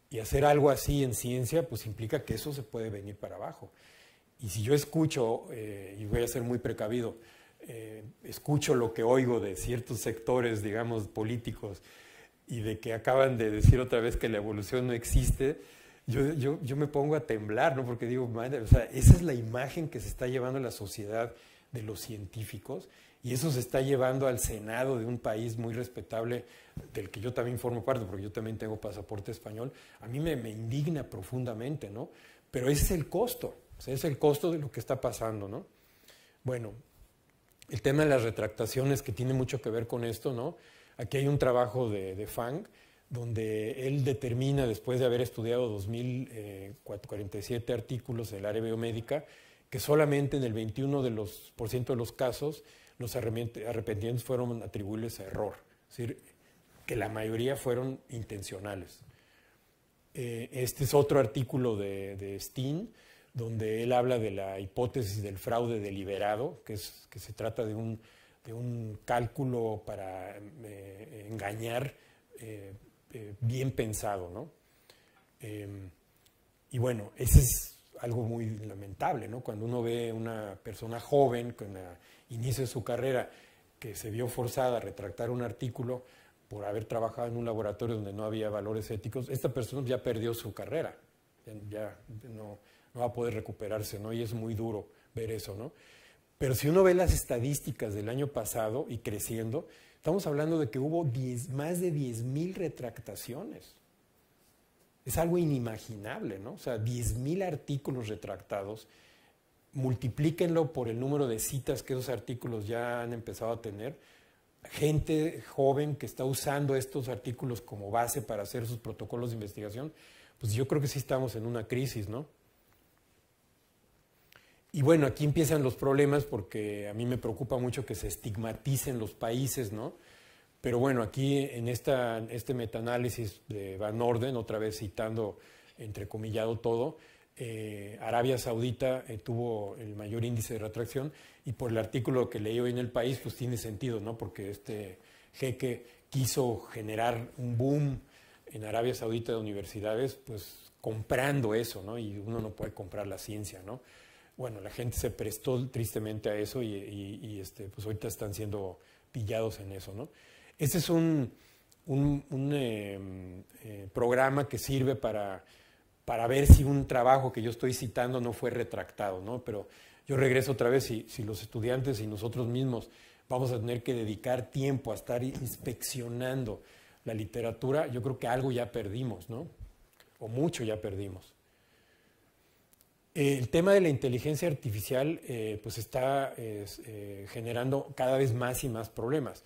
S3: Y hacer algo así en ciencia, pues implica que eso se puede venir para abajo. Y si yo escucho, y voy a ser muy precavido, escucho lo que oigo de ciertos sectores, digamos, políticos, y de que acaban de decir otra vez que la evolución no existe, yo me pongo a temblar, ¿no? Porque digo, madre, o sea, esa es la imagen que se está llevando la sociedad de los científicos, y eso se está llevando al Senado de un país muy respetable, del que yo también formo parte, porque yo también tengo pasaporte español. A mí me indigna profundamente, ¿no? Pero ese es el costo, o sea, es el costo de lo que está pasando, ¿no? Bueno, el tema de las retractaciones, que tiene mucho que ver con esto, ¿no? Aquí hay un trabajo de Fang, donde él determina, después de haber estudiado 2047 artículos en el área biomédica, que solamente en el 21% de los casos los arrepentimientos fueron atribuibles a error, es decir, que la mayoría fueron intencionales. Este es otro artículo de Steen, donde él habla de la hipótesis del fraude deliberado, que se trata de un cálculo para engañar bien pensado, ¿no? Y bueno, ese es algo muy lamentable, ¿no? Cuando uno ve una persona joven con el inicio de su carrera que se vio forzada a retractar un artículo por haber trabajado en un laboratorio donde no había valores éticos, esta persona ya perdió su carrera, ya no va a poder recuperarse, ¿no? Y es muy duro ver eso, ¿no? Pero si uno ve las estadísticas del año pasado y creciendo, estamos hablando de que hubo más de 10,000 retractaciones. Es algo inimaginable, ¿no? O sea, 10,000 artículos retractados, multiplíquenlo por el número de citas que esos artículos ya han empezado a tener. Gente joven que está usando estos artículos como base para hacer sus protocolos de investigación, pues yo creo que sí estamos en una crisis, ¿no? Y bueno, aquí empiezan los problemas, porque a mí me preocupa mucho que se estigmaticen los países, ¿no? Pero bueno, aquí en este metaanálisis de Van Orden, otra vez citando entrecomillado todo, Arabia Saudita tuvo el mayor índice de retracción, y por el artículo que leí hoy en El País, pues tiene sentido, ¿no? Porque este jeque quiso generar un boom en Arabia Saudita de universidades, pues comprando eso, ¿no? Y uno no puede comprar la ciencia, ¿no? Bueno, la gente se prestó tristemente a eso y pues ahorita están siendo pillados en eso, ¿no? Este es un programa que sirve para ver si un trabajo que yo estoy citando no fue retractado, ¿no? Pero yo regreso otra vez, si los estudiantes y nosotros mismos vamos a tener que dedicar tiempo a estar inspeccionando la literatura, yo creo que algo ya perdimos, ¿no? O mucho ya perdimos. El tema de la inteligencia artificial pues está generando cada vez más y más problemas,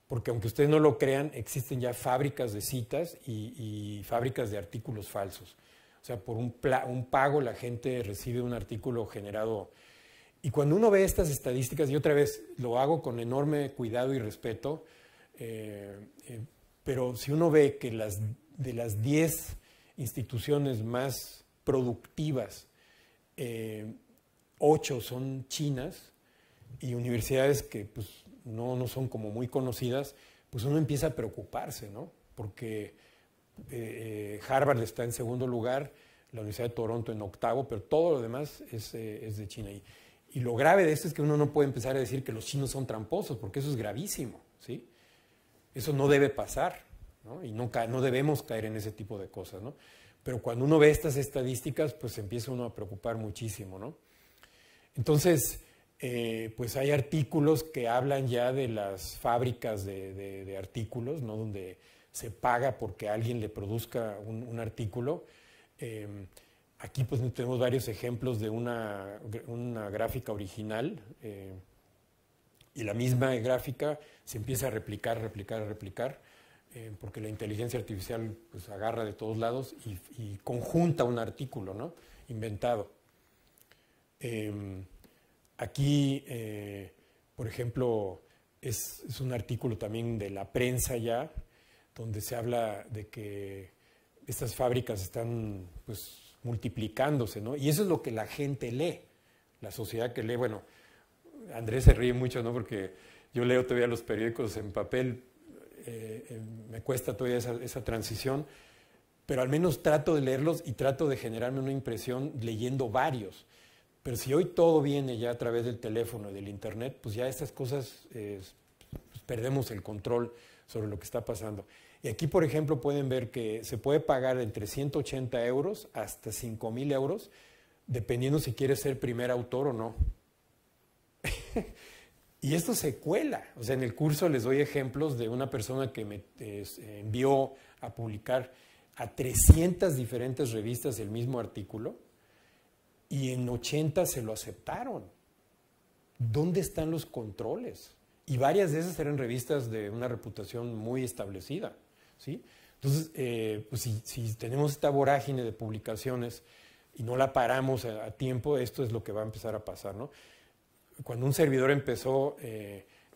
S3: porque aunque ustedes no lo crean, existen ya fábricas de citas y fábricas de artículos falsos. O sea, por un pago la gente recibe un artículo generado. Y cuando uno ve estas estadísticas, y otra vez lo hago con enorme cuidado y respeto, pero si uno ve que de las 10 instituciones más productivas, 8 son chinas y universidades que pues, no son como muy conocidas, pues uno empieza a preocuparse, ¿no? Porque Harvard está en segundo lugar, la Universidad de Toronto en octavo, pero todo lo demás es de China. Y lo grave de esto es que uno no puede empezar a decir que los chinos son tramposos, porque eso es gravísimo, ¿sí? Eso no debe pasar, ¿no? Y no debemos caer en ese tipo de cosas, ¿no? Pero cuando uno ve estas estadísticas, pues empieza uno a preocupar muchísimo, ¿no? Entonces, pues hay artículos que hablan ya de las fábricas de artículos, ¿no? Donde se paga porque alguien le produzca un artículo. Aquí pues tenemos varios ejemplos de una gráfica original, y la misma gráfica se empieza a replicar, porque la inteligencia artificial pues agarra de todos lados y conjunta un artículo, ¿no? Inventado. Aquí, por ejemplo, es un artículo también de la prensa ya, donde se habla de que estas fábricas están pues multiplicándose, ¿no? Y eso es lo que la gente lee, la sociedad que lee. Bueno, Andrés se ríe mucho, ¿no? Porque yo leo todavía los periódicos en papel, me cuesta todavía esa transición, pero al menos trato de leerlos y trato de generarme una impresión leyendo varios. Pero si hoy todo viene ya a través del teléfono y del internet, pues ya estas cosas pues perdemos el control sobre lo que está pasando. Y aquí, por ejemplo, pueden ver que se puede pagar entre 180 euros hasta 5.000 euros, dependiendo si quieres ser primer autor o no. Y esto se cuela. O sea, en el curso les doy ejemplos de una persona que me envió a publicar a 300 diferentes revistas el mismo artículo, y en 80 se lo aceptaron. ¿Dónde están los controles? Y varias de esas eran revistas de una reputación muy establecida, ¿sí? Entonces, pues si tenemos esta vorágine de publicaciones y no la paramos a tiempo, esto es lo que va a empezar a pasar, ¿no? Cuando un servidor empezó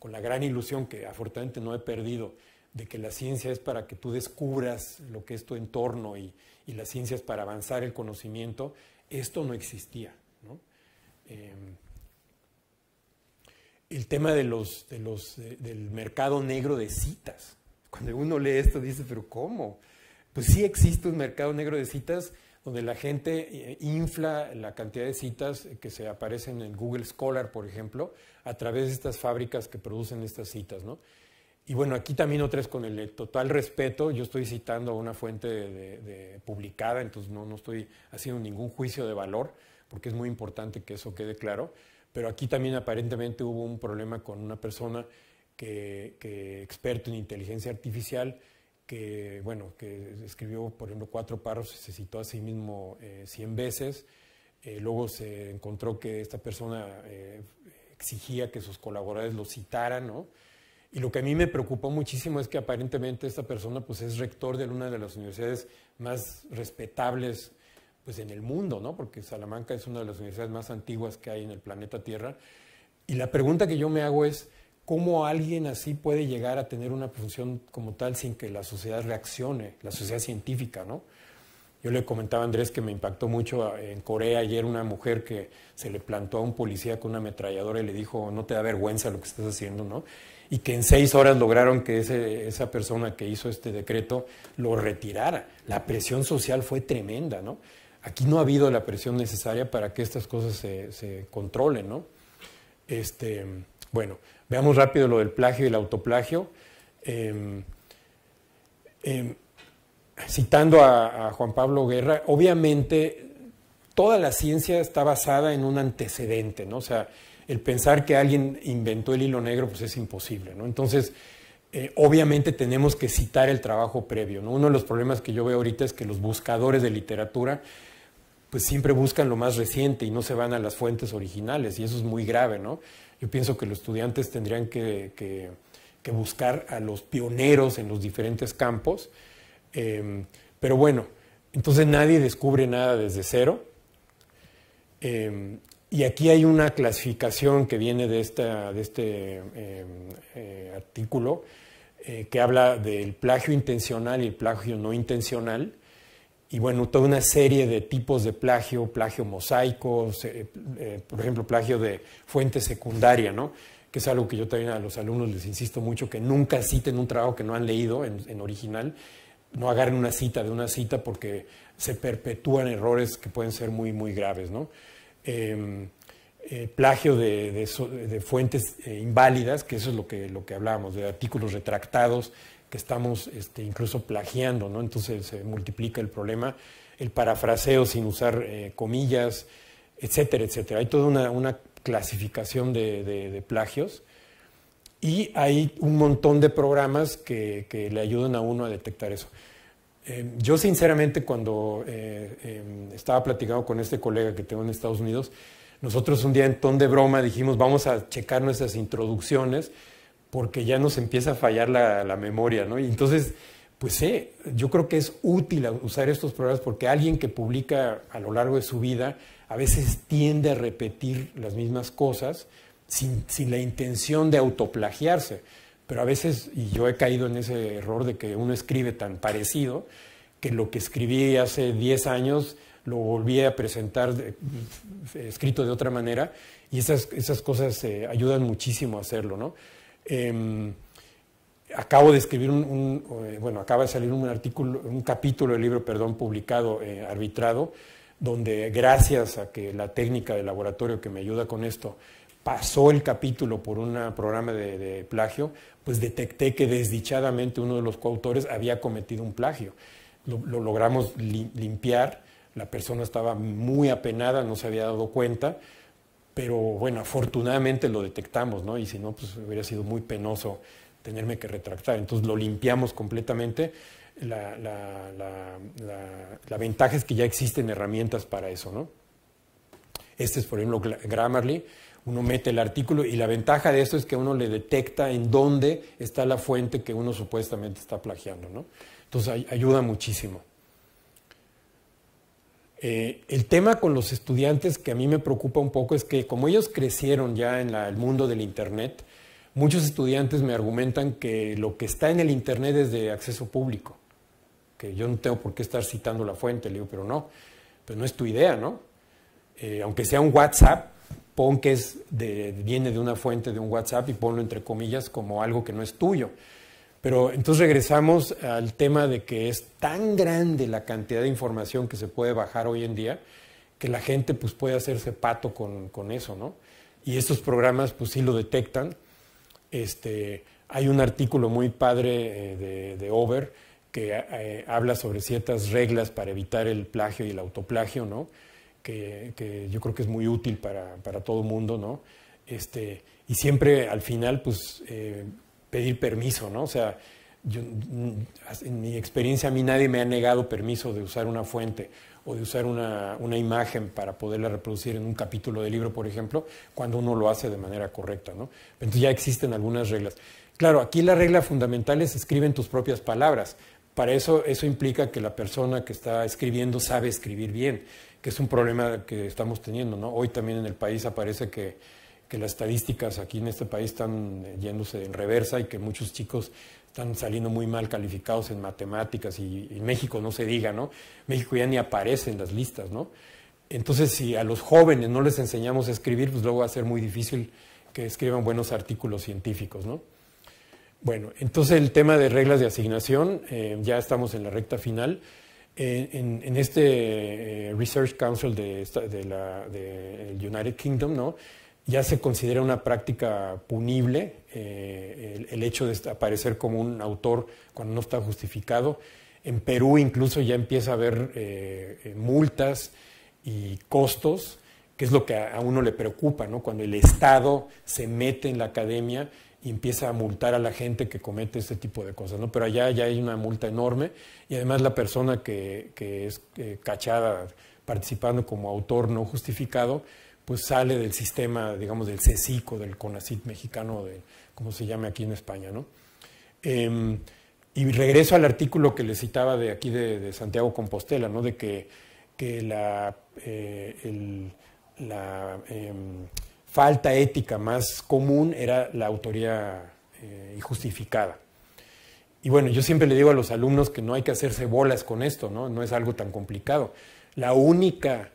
S3: con la gran ilusión, que afortunadamente no he perdido, de que la ciencia es para que tú descubras lo que es tu entorno y la ciencia es para avanzar el conocimiento, esto no existía, ¿no? El tema del mercado negro de citas. Cuando uno lee esto dice, ¿pero cómo? Pues sí existe un mercado negro de citas donde la gente infla la cantidad de citas que se aparecen en Google Scholar, por ejemplo, a través de estas fábricas que producen estas citas, ¿no? Y bueno, aquí también otra vez con el total respeto, yo estoy citando una fuente publicada, entonces no estoy haciendo ningún juicio de valor, porque es muy importante que eso quede claro, pero aquí también aparentemente hubo un problema con una persona que experto en inteligencia artificial, que escribió, por ejemplo, 4 párrafos y se citó a sí mismo 100 veces, luego se encontró que esta persona exigía que sus colaboradores lo citaran, ¿no? Y lo que a mí me preocupó muchísimo es que aparentemente esta persona pues es rector de una de las universidades más respetables pues en el mundo, ¿no? Porque Salamanca es una de las universidades más antiguas que hay en el planeta Tierra. Y la pregunta que yo me hago es, ¿cómo alguien así puede llegar a tener una función como tal sin que la sociedad reaccione, la sociedad científica, ¿no? Yo le comentaba a Andrés que me impactó mucho en Corea ayer una mujer que se le plantó a un policía con una ametralladora y le dijo, no te da vergüenza lo que estás haciendo, ¿no? Y que en 6 horas lograron que esa persona que hizo este decreto lo retirara. La presión social fue tremenda, ¿no? Aquí no ha habido la presión necesaria para que estas cosas se controlen, ¿no? Bueno, veamos rápido lo del plagio y el autoplagio. Citando a Juan Pablo Guerra, obviamente toda la ciencia está basada en un antecedente, ¿no? O sea, el pensar que alguien inventó el hilo negro pues es imposible, ¿no? Entonces, obviamente tenemos que citar el trabajo previo, ¿no? Uno de los problemas que yo veo ahorita es que los buscadores de literatura pues siempre buscan lo más reciente y no se van a las fuentes originales, y eso es muy grave, ¿no? Yo pienso que los estudiantes tendrían que buscar a los pioneros en los diferentes campos, pero bueno, entonces nadie descubre nada desde cero. Y aquí hay una clasificación que viene de este artículo que habla del plagio intencional y el plagio no intencional. Y bueno, toda una serie de tipos de plagio, plagio mosaico, por ejemplo, plagio de fuente secundaria, ¿no? Que es algo que yo también a los alumnos les insisto mucho, que nunca citen un trabajo que no han leído en original, no agarren una cita de una cita porque se perpetúan errores que pueden ser muy, muy graves, ¿no? Plagio de fuentes inválidas, que eso es lo que hablábamos, de artículos retractados que estamos incluso plagiando, ¿no? Entonces se multiplica el problema, el parafraseo sin usar comillas, etcétera, etcétera. Hay toda una clasificación de plagios. Y hay un montón de programas que le ayudan a uno a detectar eso. Yo sinceramente cuando estaba platicando con este colega que tengo en Estados Unidos, nosotros un día en ton de broma dijimos vamos a checar nuestras introducciones porque ya nos empieza a fallar la memoria, ¿no? Y entonces, pues yo creo que es útil usar estos programas porque alguien que publica a lo largo de su vida a veces tiende a repetir las mismas cosas sin la intención de autoplagiarse. Pero a veces, y yo he caído en ese error de que uno escribe tan parecido, que lo que escribí hace 10 años lo volví a presentar escrito de otra manera, y esas cosas ayudan muchísimo a hacerlo, ¿no? Acabo de escribir acaba de salir un capítulo del libro, publicado, arbitrado, donde gracias a que la técnica de laboratorio que me ayuda con esto pasó el capítulo por un programa de plagio, pues detecté que desdichadamente uno de los coautores había cometido un plagio. Lo logramos limpiar, la persona estaba muy apenada, no se había dado cuenta, pero bueno, afortunadamente lo detectamos, ¿no? Y si no, pues hubiera sido muy penoso tenerme que retractar. Entonces lo limpiamos completamente. La ventaja es que ya existen herramientas para eso, ¿no? Este es, por ejemplo, Grammarly. Uno mete el artículo y la ventaja de esto es que uno le detecta en dónde está la fuente que uno supuestamente está plagiando, ¿no? Entonces ayuda muchísimo. El tema con los estudiantes que a mí me preocupa un poco es que como ellos crecieron ya en el mundo del Internet, muchos estudiantes me argumentan que lo que está en el Internet es de acceso público, que yo no tengo por qué estar citando la fuente. Le digo, pero no es tu idea, ¿no? Aunque sea un WhatsApp, pon que viene de una fuente de un WhatsApp y ponlo entre comillas como algo que no es tuyo. Pero entonces regresamos al tema de que es tan grande la cantidad de información que se puede bajar hoy en día que la gente pues puede hacerse pato con eso, ¿no? Y estos programas pues sí lo detectan. Hay un artículo muy padre de Over que habla sobre ciertas reglas para evitar el plagio y el autoplagio, ¿no? Que yo creo que es muy útil para todo el mundo, ¿no? Y siempre al final, pues, pedir permiso, ¿no? O sea, en mi experiencia a mí nadie me ha negado permiso de usar una fuente o de usar una imagen para poderla reproducir en un capítulo de libro, por ejemplo, cuando uno lo hace de manera correcta, ¿no? Entonces ya existen algunas reglas. Claro, aquí la regla fundamental es escribe en tus propias palabras. Para eso implica que la persona que está escribiendo sabe escribir bien, que es un problema que estamos teniendo, ¿no? Hoy también en el país aparece que las estadísticas aquí en este país están yéndose en reversa y que muchos chicos están saliendo muy mal calificados en matemáticas y en México no se diga, ¿no? México ya ni aparece en las listas, ¿no? Entonces, si a los jóvenes no les enseñamos a escribir, pues luego va a ser muy difícil que escriban buenos artículos científicos, ¿no? Bueno, entonces el tema de reglas de asignación, ya estamos en la recta final. En este Research Council del United Kingdom, ¿no? Ya se considera una práctica punible el hecho de aparecer como un autor cuando no está justificado. En Perú incluso ya empieza a haber multas y costos, que es lo que a uno le preocupa, ¿no? Cuando el Estado se mete en la academia y empieza a multar a la gente que comete este tipo de cosas, ¿no? Pero allá ya hay una multa enorme y además la persona que es cachada participando como autor no justificado, pues sale del sistema, digamos, del CSIC o del CONACYT mexicano, como se llame aquí en España, ¿no? Y regreso al artículo que les citaba de aquí de Santiago Compostela, ¿no? De que la falta ética más común era la autoría injustificada. Y bueno, yo siempre le digo a los alumnos que no hay que hacerse bolas con esto, ¿no? No es algo tan complicado. La única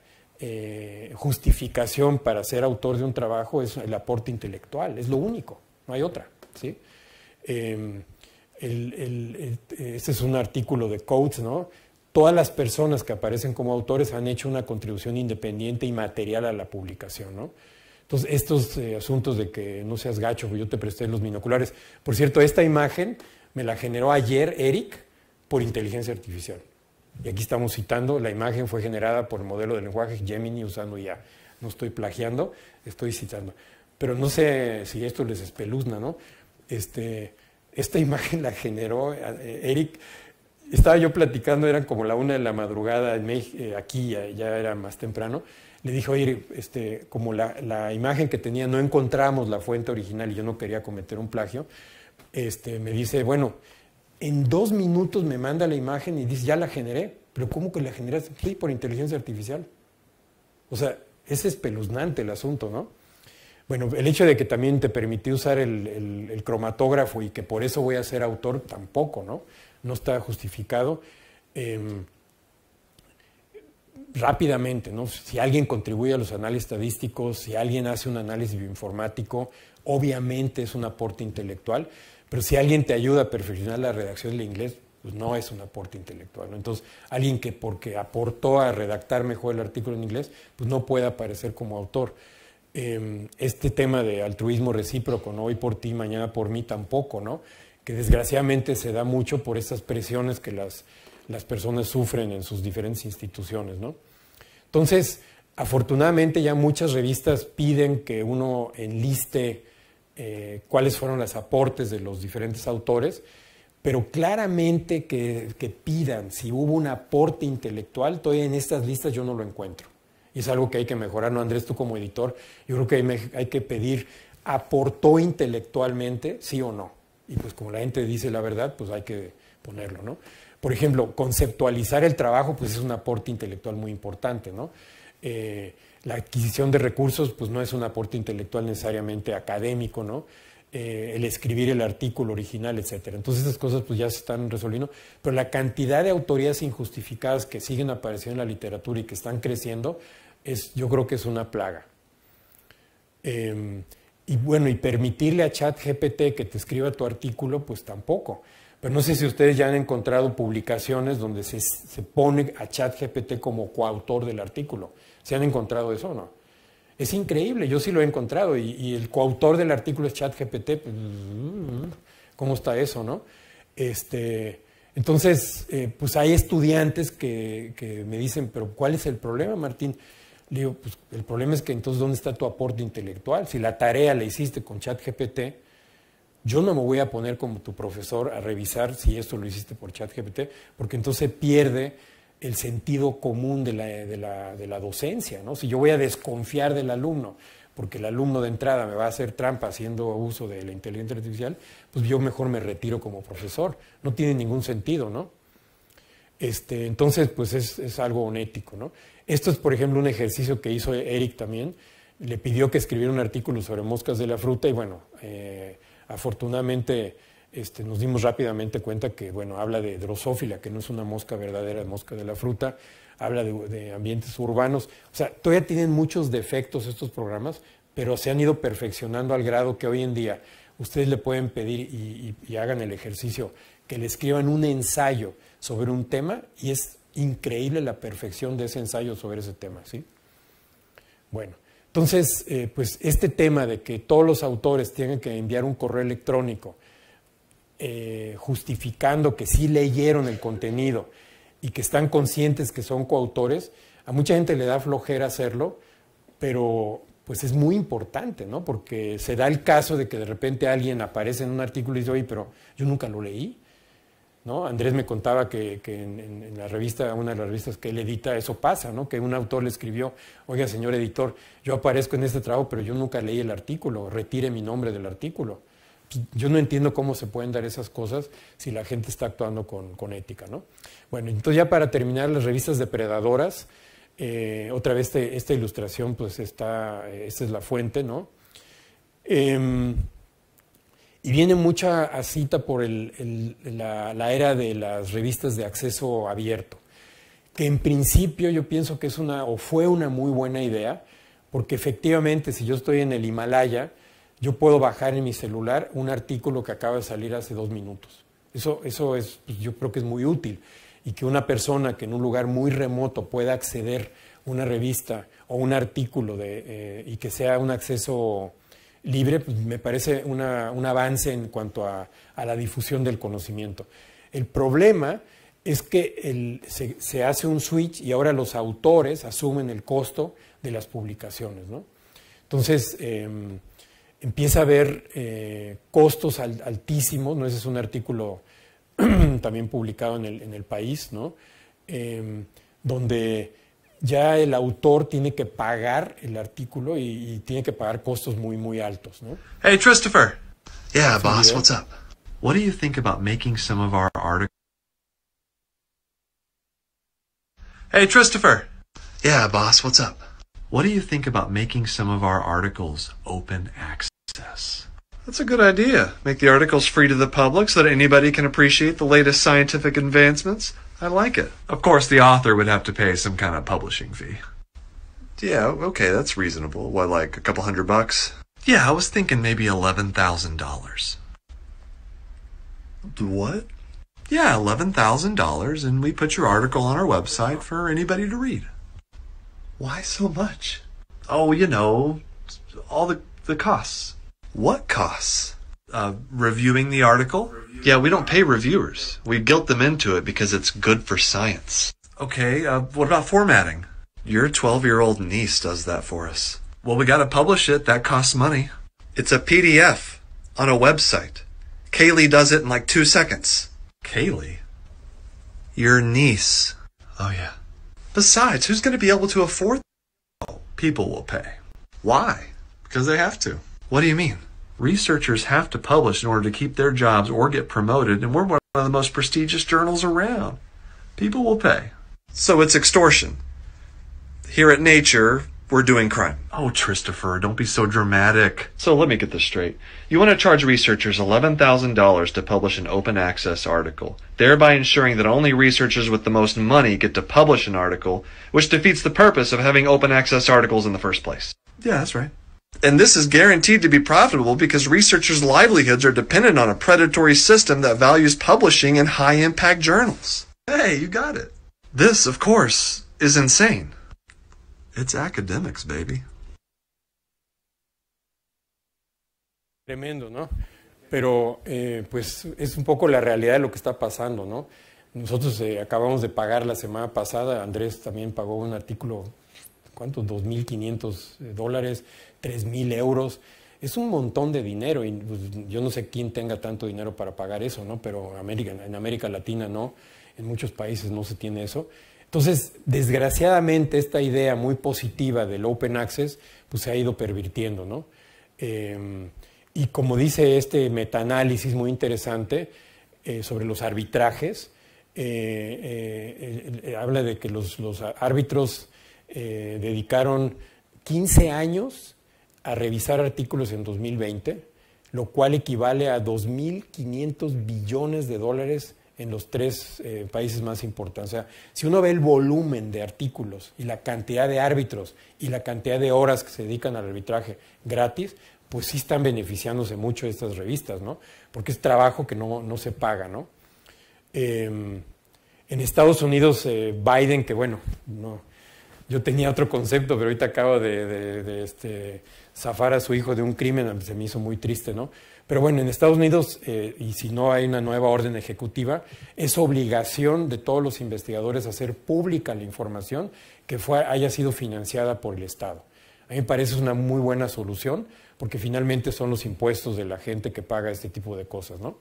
S3: justificación para ser autor de un trabajo es el aporte intelectual, es lo único, no hay otra, ¿sí? Este es un artículo de Coates, ¿no? Todas las personas que aparecen como autores han hecho una contribución independiente y material a la publicación, ¿no? Entonces, estos asuntos de que no seas gacho, pues yo te presté los binoculares. Por cierto, esta imagen me la generó ayer Eric por inteligencia artificial. Y aquí estamos citando, la imagen fue generada por el modelo de lenguaje Gemini usando IA. no estoy plagiando, estoy citando. Pero no sé si esto les espeluzna, ¿no? Esta imagen la generó Eric. Estaba yo platicando, eran como la 1 de la madrugada en aquí ya era más temprano. Le dije, oye, como la imagen que tenía, no encontramos la fuente original y yo no quería cometer un plagio, me dice, bueno, en 2 minutos me manda la imagen y dice, ya la generé. ¿Pero cómo que la generaste? Sí, por inteligencia artificial. O sea, es espeluznante el asunto, ¿no? Bueno, el hecho de que también te permití usar el cromatógrafo y que por eso voy a ser autor, tampoco, ¿no? No está justificado. Rápidamente, ¿no? Si alguien contribuye a los análisis estadísticos, si alguien hace un análisis bioinformático, obviamente es un aporte intelectual, pero si alguien te ayuda a perfeccionar la redacción del inglés, pues no es un aporte intelectual, ¿no? Entonces, alguien que porque aportó a redactar mejor el artículo en inglés, pues no puede aparecer como autor. Este tema de altruismo recíproco, ¿no? Hoy por ti, mañana por mí, tampoco, ¿no? Que desgraciadamente se da mucho por esas presiones que las personas sufren en sus diferentes instituciones, ¿no? Entonces, afortunadamente ya muchas revistas piden que uno enliste cuáles fueron los aportes de los diferentes autores, pero claramente que pidan si hubo un aporte intelectual, todavía en estas listas yo no lo encuentro. Y es algo que hay que mejorar, ¿no, Andrés? Tú como editor, yo creo que hay que pedir, ¿aportó intelectualmente, sí o no? Y pues como la gente dice la verdad, pues hay que ponerlo, ¿no? Por ejemplo, conceptualizar el trabajo, pues es un aporte intelectual muy importante, ¿no? La adquisición de recursos, pues no es un aporte intelectual necesariamente académico, ¿no? El escribir el artículo original, etcétera. Entonces esas cosas pues ya se están resolviendo, pero la cantidad de autorías injustificadas que siguen apareciendo en la literatura y que están creciendo, yo creo que es una plaga. Y bueno, y permitirle a ChatGPT que te escriba tu artículo, pues tampoco. Pero no sé si ustedes ya han encontrado publicaciones donde se pone a ChatGPT como coautor del artículo. ¿Se han encontrado eso o no? Es increíble, yo sí lo he encontrado y el coautor del artículo es ChatGPT. Pues, ¿cómo está eso, no? Entonces, pues hay estudiantes que me dicen, pero ¿cuál es el problema, Martín? Le digo, pues el problema es que entonces ¿dónde está tu aporte intelectual? Si la tarea la hiciste con ChatGPT, yo no me voy a poner como tu profesor a revisar si esto lo hiciste por ChatGPT, porque entonces pierde el sentido común de la docencia, ¿no? Si yo voy a desconfiar del alumno, porque el alumno de entrada me va a hacer trampa haciendo uso de la inteligencia artificial, pues yo mejor me retiro como profesor. No tiene ningún sentido, ¿no? Entonces, pues es algo unético, ¿no? Esto es, por ejemplo, un ejercicio que hizo Eric también. Le pidió que escribiera un artículo sobre moscas de la fruta y, bueno, afortunadamente nos dimos rápidamente cuenta que, bueno, habla de Drosophila, que no es una mosca verdadera, mosca de la fruta, habla de ambientes urbanos. O sea, todavía tienen muchos defectos estos programas, pero se han ido perfeccionando al grado que hoy en día ustedes le pueden pedir y hagan el ejercicio, que le escriban un ensayo sobre un tema y es increíble la perfección de ese ensayo sobre ese tema, ¿sí? Bueno, entonces, pues este tema de que todos los autores tienen que enviar un correo electrónico justificando que sí leyeron el contenido y que están conscientes que son coautores, a mucha gente le da flojera hacerlo, pero pues es muy importante, ¿no? Porque se da el caso de que de repente alguien aparece en un artículo y dice, oye, pero yo nunca lo leí, ¿no? Andrés me contaba que en la revista, una de las revistas que él edita, eso pasa, ¿no? Que un autor le escribió, oiga, señor editor, yo aparezco en este trabajo, pero yo nunca leí el artículo, retire mi nombre del artículo. Yo no entiendo cómo se pueden dar esas cosas si la gente está actuando con ética, ¿no? Bueno, entonces ya para terminar, las revistas depredadoras, otra vez esta ilustración, pues esta es la fuente, ¿no? Y viene mucha cita por la era de las revistas de acceso abierto, que en principio yo pienso que fue una muy buena idea, porque efectivamente si yo estoy en el Himalaya, yo puedo bajar en mi celular un artículo que acaba de salir hace 2 minutos. Eso es, pues yo creo que es muy útil. Y que una persona que en un lugar muy remoto pueda acceder a una revista o un artículo y que sea un acceso libre, pues me parece un avance en cuanto a la difusión del conocimiento. El problema es que se hace un switch y ahora los autores asumen el costo de las publicaciones, ¿no? Entonces, empieza a haber costos altísimos, ¿no? Ese es un artículo también publicado en el País, ¿no? Donde ya el autor tiene que pagar el artículo y tiene que pagar costos muy, muy altos, ¿no?
S5: Hey, Christopher. Yeah, boss, what's up? What do you think about making some of our articles? Hey, Christopher. Yeah, boss, what's up? What do you think about making some of our articles open access? That's a good idea. Make the articles free to the public so that anybody can appreciate the latest scientific advancements. I like it. Of course, the author would have to pay some kind of publishing fee. Yeah, okay, that's reasonable. What, like a couple $100? Yeah, I was thinking maybe $11,000. What? Yeah, $11,000, and we put your article on our website for anybody to read. Why so much? Oh, you know, all the costs. What costs? Reviewing the article? Yeah, we don't pay reviewers. We guilt them into it because it's good for science. Okay, what about formatting? Your 12-year-old niece does that for us. Well, we gotta publish it. That costs money. It's a PDF on a website. Kaylee does it in like 2 seconds. Kaylee? Your niece. Oh, yeah. Besides, who's going to be able to afford that? Oh, people will pay. Why? Because they have to. What do you mean? Researchers have to publish in order to keep their jobs or get promoted, and we're one of the most prestigious journals around. People will pay. So it's extortion. Here at Nature, we're doing crime. Oh, Christopher, don't be so dramatic. So let me get this straight. You want to charge researchers $11,000 to publish an open access article, thereby ensuring that only researchers with the most money get to publish an article, which defeats the purpose of having open access articles in the first place. Yeah, that's right. And this is guaranteed to be profitable because researchers' livelihoods are dependent on a predatory system that values publishing in high-impact journals. Hey, you got it. This, of course, is insane. It's academics, baby.
S3: Tremendo, ¿no? Pero pues es un poco la realidad de lo que está pasando, ¿no? Nosotros acabamos de pagar la semana pasada, Andrés también pagó un artículo, ¿cuántos? $2.500, 3.000 euros. Es un montón de dinero y pues, yo no sé quién tenga tanto dinero para pagar eso, ¿no? Pero en América Latina no, en muchos países no se tiene eso. Entonces, desgraciadamente, esta idea muy positiva del Open Access pues, se ha ido pervirtiendo, ¿no? Y como dice este metaanálisis muy interesante sobre los arbitrajes, habla de que los árbitros dedicaron 15 años a revisar artículos en 2020, lo cual equivale a 2.500 billones de dólares en los 3 países más importantes. O sea, si uno ve el volumen de artículos y la cantidad de árbitros y la cantidad de horas que se dedican al arbitraje gratis, pues sí están beneficiándose mucho de estas revistas, ¿no? Porque es trabajo que no se paga, ¿no? En Estados Unidos, Biden, que bueno, no, yo tenía otro concepto, pero ahorita acabo de zafar a su hijo de un crimen, se me hizo muy triste, ¿no? Pero bueno, en Estados Unidos, y si no hay una nueva orden ejecutiva, es obligación de todos los investigadores hacer pública la información que haya sido financiada por el Estado. A mí me parece una muy buena solución, porque finalmente son los impuestos de la gente que paga este tipo de cosas, ¿no?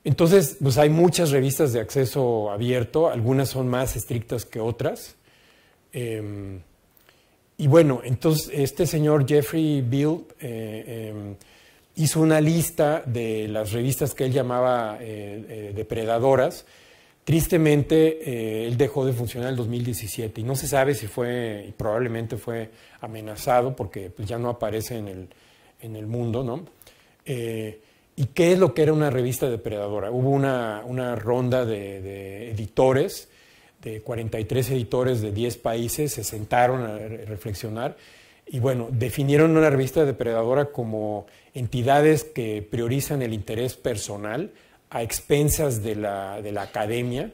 S3: Entonces, pues hay muchas revistas de acceso abierto, algunas son más estrictas que otras. Y bueno, entonces este señor Jeffrey Bill hizo una lista de las revistas que él llamaba depredadoras. Tristemente, él dejó de funcionar en el 2017 y no se sabe si fue, probablemente fue amenazado porque pues, ya no aparece en el mundo, ¿no? ¿Y qué es lo que era una revista depredadora? Hubo una ronda de editores, de 43 editores de 10 países, se sentaron a reflexionar y bueno, definieron una revista depredadora como entidades que priorizan el interés personal a expensas de la academia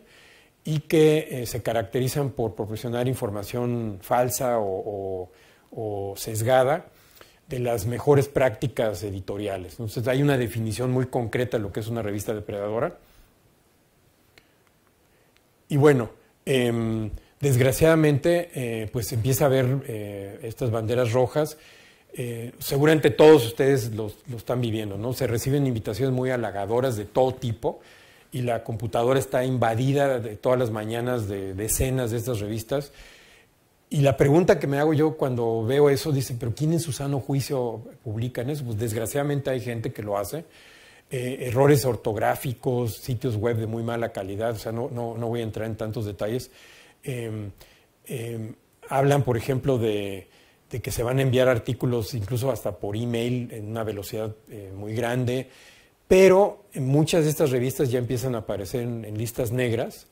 S3: y que se caracterizan por proporcionar información falsa o sesgada de las mejores prácticas editoriales. Entonces hay una definición muy concreta de lo que es una revista depredadora. Y bueno, desgraciadamente, pues empieza a haber estas banderas rojas. Seguramente todos ustedes lo están viviendo, ¿no? Se reciben invitaciones muy halagadoras de todo tipo y la computadora está invadida de todas las mañanas de decenas de estas revistas. Y la pregunta que me hago yo cuando veo eso, dice, ¿pero quién en su sano juicio publica en eso? Pues desgraciadamente hay gente que lo hace. Errores ortográficos, sitios web de muy mala calidad, o sea, no voy a entrar en tantos detalles. Hablan, por ejemplo, de que se van a enviar artículos incluso hasta por email en una velocidad muy grande, pero muchas de estas revistas ya empiezan a aparecer en listas negras,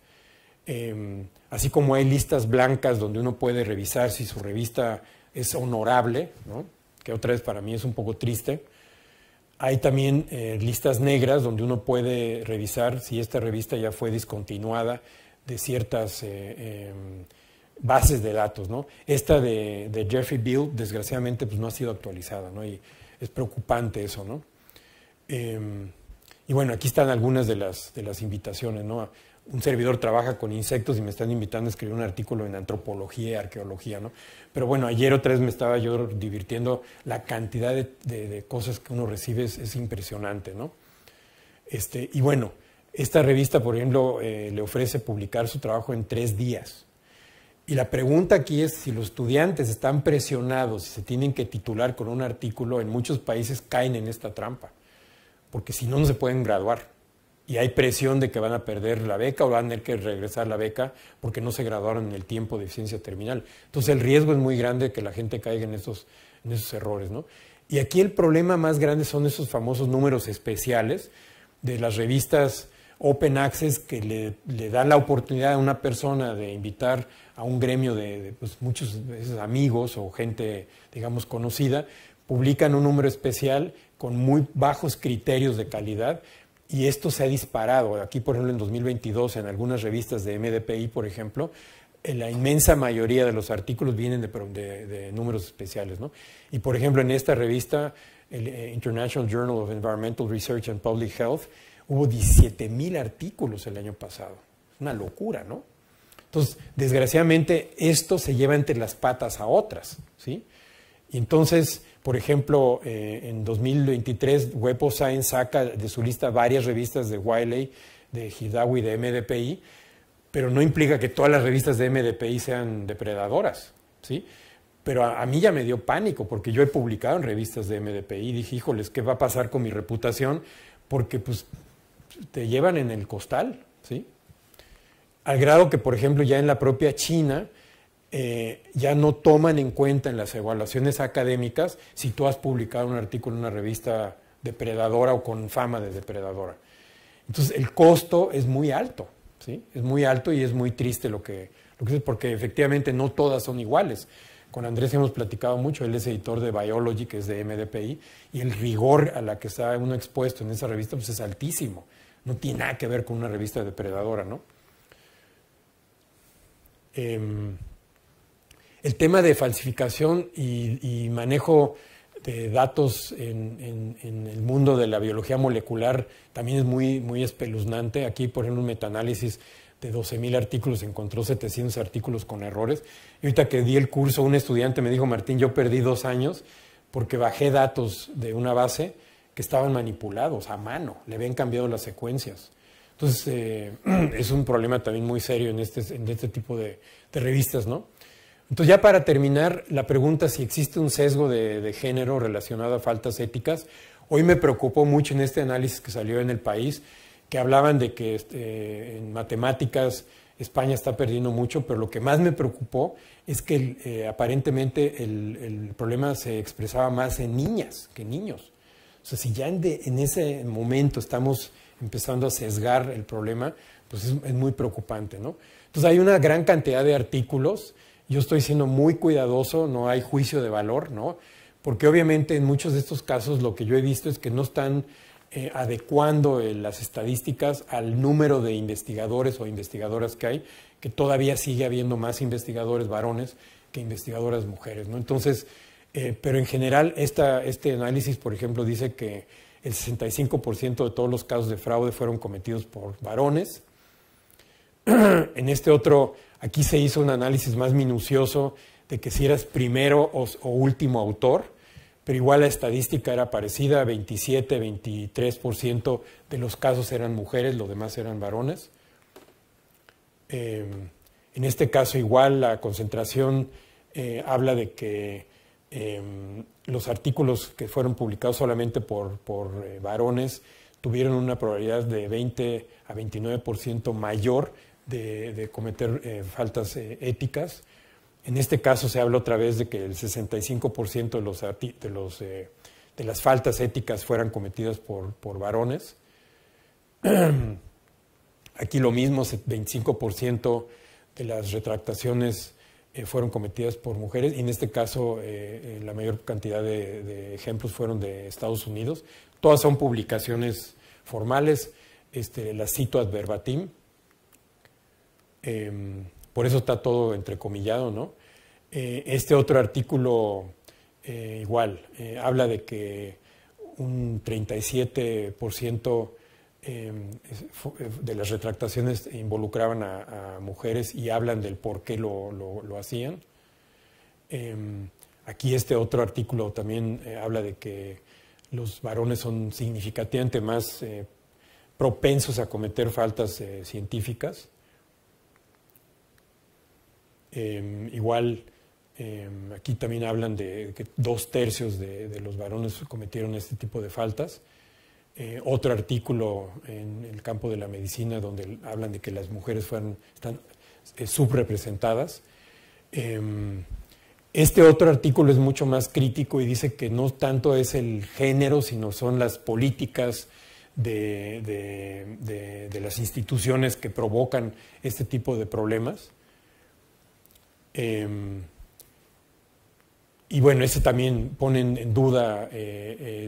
S3: así como hay listas blancas donde uno puede revisar si su revista es honorable, ¿no? Que otra vez para mí es un poco triste. Hay también listas negras donde uno puede revisar si esta revista ya fue discontinuada de ciertas bases de datos, ¿no? Esta de Jeffrey Beall, desgraciadamente, pues no ha sido actualizada, ¿no? Y es preocupante eso, ¿no? Y bueno, aquí están algunas de las invitaciones, ¿no? Un servidor trabaja con insectos y me están invitando a escribir un artículo en antropología y arqueología, ¿no? Pero bueno, ayer otra vez me estaba yo divirtiendo, la cantidad de cosas que uno recibe es impresionante, ¿no? Y bueno, esta revista, por ejemplo, le ofrece publicar su trabajo en 3 días. Y la pregunta aquí es si los estudiantes están presionados y se tienen que titular con un artículo, en muchos países caen en esta trampa, porque si no, no se pueden graduar. Y hay presión de que van a perder la beca o van a tener que regresar la beca porque no se graduaron en el tiempo de eficiencia terminal. Entonces el riesgo es muy grande de que la gente caiga en esos errores, ¿no? Y aquí el problema más grande son esos famosos números especiales de las revistas Open Access que le dan la oportunidad a una persona de invitar a un gremio de pues, muchos veces amigos o gente, digamos, conocida, publican un número especial con muy bajos criterios de calidad. Y esto se ha disparado. Aquí, por ejemplo, en 2022, en algunas revistas de MDPI, por ejemplo, la inmensa mayoría de los artículos vienen de números especiales, ¿no? Y, por ejemplo, en esta revista, el International Journal of Environmental Research and Public Health, hubo 17,000 artículos el año pasado. Es una locura, ¿no? Entonces, desgraciadamente, esto se lleva entre las patas a otras, ¿sí? Y entonces, por ejemplo, en 2023, Web of Science saca de su lista varias revistas de Wiley, de Hidawi, de MDPI, pero no implica que todas las revistas de MDPI sean depredadoras, ¿sí? Pero a mí ya me dio pánico, porque yo he publicado en revistas de MDPI y dije, híjoles, ¿qué va a pasar con mi reputación? Porque pues te llevan en el costal, ¿sí? Al grado que, por ejemplo, ya en la propia China, ya no toman en cuenta en las evaluaciones académicas si tú has publicado un artículo en una revista depredadora o con fama de depredadora. Entonces, el costo es muy alto, ¿sí? Es muy alto y es muy triste lo que es, porque efectivamente no todas son iguales. Con Andrés hemos platicado mucho, él es editor de Biology, que es de MDPI, y el rigor a la que está uno expuesto en esa revista pues es altísimo. No tiene nada que ver con una revista depredadora, ¿no? El tema de falsificación y manejo de datos en el mundo de la biología molecular también es muy espeluznante. Aquí, por ejemplo, un metaanálisis de 12,000 artículos encontró 700 artículos con errores. Y ahorita que di el curso, un estudiante me dijo, Martín, yo perdí 2 años porque bajé datos de una base que estaban manipulados a mano, le habían cambiado las secuencias. Entonces, es un problema también muy serio en este tipo de revistas, ¿no? Entonces, ya para terminar, la pregunta si existe un sesgo de género relacionado a faltas éticas. Hoy me preocupó mucho en este análisis que salió en El País, que hablaban de que en matemáticas España está perdiendo mucho, pero lo que más me preocupó es que aparentemente el problema se expresaba más en niñas que en niños. O sea, si ya en ese momento estamos empezando a sesgar el problema, pues es muy preocupante, ¿no? Entonces hay una gran cantidad de artículos. Yo estoy siendo muy cuidadoso, no hay juicio de valor, ¿no? Porque obviamente en muchos de estos casos lo que yo he visto es que no están adecuando las estadísticas al número de investigadores o investigadoras que hay, que todavía sigue habiendo más investigadores varones que investigadoras mujeres, ¿no? Entonces, pero en general este análisis, por ejemplo, dice que el 65% de todos los casos de fraude fueron cometidos por varones, En este otro, aquí se hizo un análisis más minucioso de que si eras primero o último autor, pero igual la estadística era parecida, 27, 23% de los casos eran mujeres, los demás eran varones. En este caso igual la concentración habla de que los artículos que fueron publicados solamente por varones tuvieron una probabilidad de 20 a 29% mayor de cometer faltas éticas. En este caso se habla otra vez de que el 65% de las faltas éticas fueran cometidas por varones. Aquí lo mismo, 25% de las retractaciones fueron cometidas por mujeres, y en este caso la mayor cantidad de ejemplos fueron de Estados Unidos. Todas son publicaciones formales, las cito ad verbatim. Por eso está todo entrecomillado, ¿no? Este otro artículo igual habla de que un 37% de las retractaciones involucraban a mujeres y hablan del por qué lo hacían. Aquí este otro artículo también habla de que los varones son significativamente más propensos a cometer faltas científicas. Igual aquí también hablan de que 2/3 de los varones cometieron este tipo de faltas. Otro artículo en el campo de la medicina donde hablan de que las mujeres están subrepresentadas. Este otro artículo es mucho más crítico y dice que no tanto es el género, sino son las políticas de las instituciones que provocan este tipo de problemas. Y bueno, ese también pone en duda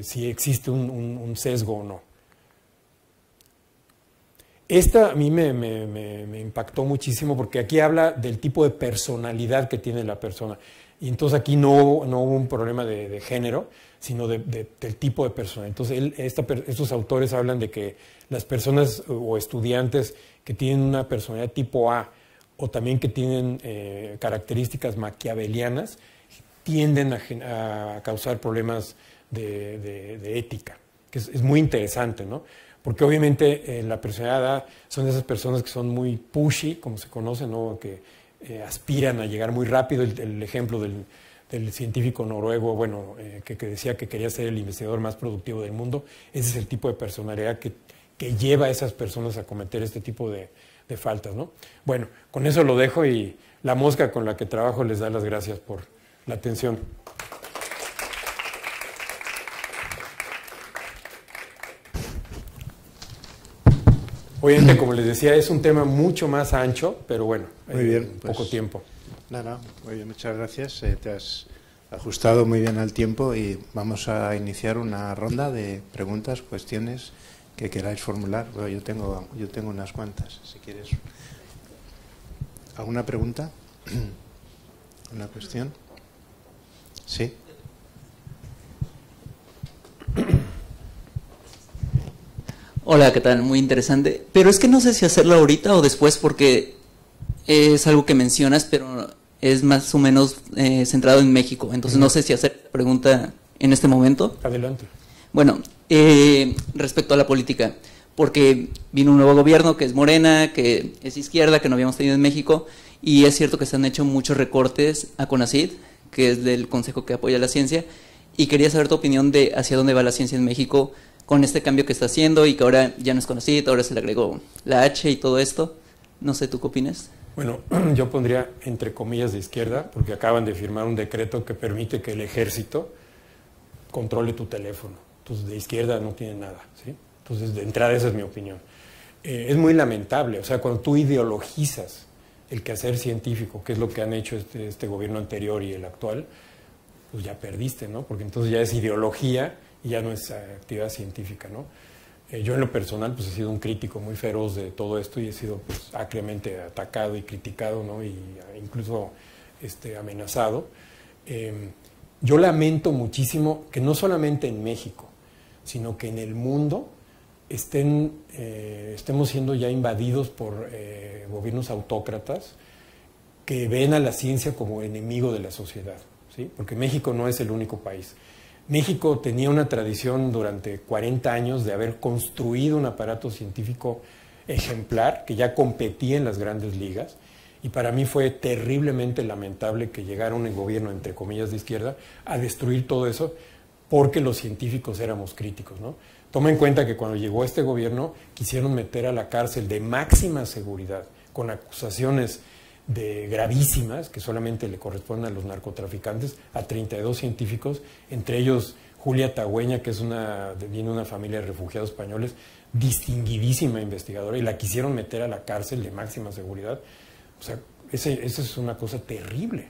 S3: si existe un sesgo o no. Esta a mí me impactó muchísimo porque aquí habla del tipo de personalidad que tiene la persona. Y entonces aquí no hubo un problema de género, sino del tipo de persona. Entonces estos autores hablan de que las personas o estudiantes que tienen una personalidad tipo A o también que tienen características maquiavelianas tienden a causar problemas de ética, que es muy interesante, ¿no? Porque obviamente la personalidad A son esas personas que son muy pushy, como se conoce, ¿no? Que aspiran a llegar muy rápido. El ejemplo del científico noruego, bueno, que decía que quería ser el investigador más productivo del mundo, ese es el tipo de personalidad que lleva a esas personas a cometer este tipo de faltas, ¿no? Bueno, con eso lo dejo y la mosca con la que trabajo les da las gracias por la atención. Obviamente, como les decía, es un tema mucho más ancho, pero bueno,
S1: muy bien,
S3: poco tiempo.
S1: Nada, muy bien, muchas gracias. Te has ajustado muy bien al tiempo y vamos a iniciar una ronda de preguntas, cuestiones que queráis formular. Bueno, yo tengo unas cuantas, si quieres. ¿Alguna pregunta? ¿Una cuestión? Sí.
S6: Hola, ¿qué tal? Muy interesante. Pero es que no sé si hacerlo ahorita o después porque es algo que mencionas, pero es más o menos centrado en México. Entonces no sé si hacer la pregunta en este momento.
S3: Adelante.
S6: Bueno, respecto a la política, porque vino un nuevo gobierno que es Morena, que es izquierda, que no habíamos tenido en México, y es cierto que se han hecho muchos recortes a CONACYT, que es del Consejo que apoya la ciencia, y quería saber tu opinión de hacia dónde va la ciencia en México con este cambio que está haciendo y que ahora ya no es CONACYT, ahora se le agregó la H y todo esto. No sé, ¿tú qué opinas?
S3: Bueno, yo pondría entre comillas de izquierda, porque acaban de firmar un decreto que permite que el ejército controle tu teléfono. Entonces, de izquierda no tiene nada, ¿sí? Entonces, de entrada, esa es mi opinión. Es muy lamentable, o sea, cuando tú ideologizas el quehacer científico, que es lo que han hecho este gobierno anterior y el actual, pues ya perdiste, ¿no? Porque entonces ya es ideología y ya no es actividad científica, ¿no? Yo en lo personal pues he sido un crítico muy feroz de todo esto y he sido pues, acremente atacado y criticado, ¿no? Y incluso amenazado. Yo lamento muchísimo que no solamente en México, sino que en el mundo estemos siendo ya invadidos por gobiernos autócratas que ven a la ciencia como enemigo de la sociedad, ¿sí? Porque México no es el único país. México tenía una tradición durante 40 años de haber construido un aparato científico ejemplar que ya competía en las grandes ligas, y para mí fue terriblemente lamentable que llegara un gobierno, entre comillas, de izquierda a destruir todo eso porque los científicos éramos críticos, ¿no? Toma en cuenta que cuando llegó este gobierno quisieron meter a la cárcel de máxima seguridad con acusaciones gravísimas que solamente le corresponden a los narcotraficantes, a 32 científicos, entre ellos Julia Tagüeña, que viene de una familia de refugiados españoles, distinguidísima investigadora, y la quisieron meter a la cárcel de máxima seguridad. O sea, esa es una cosa terrible.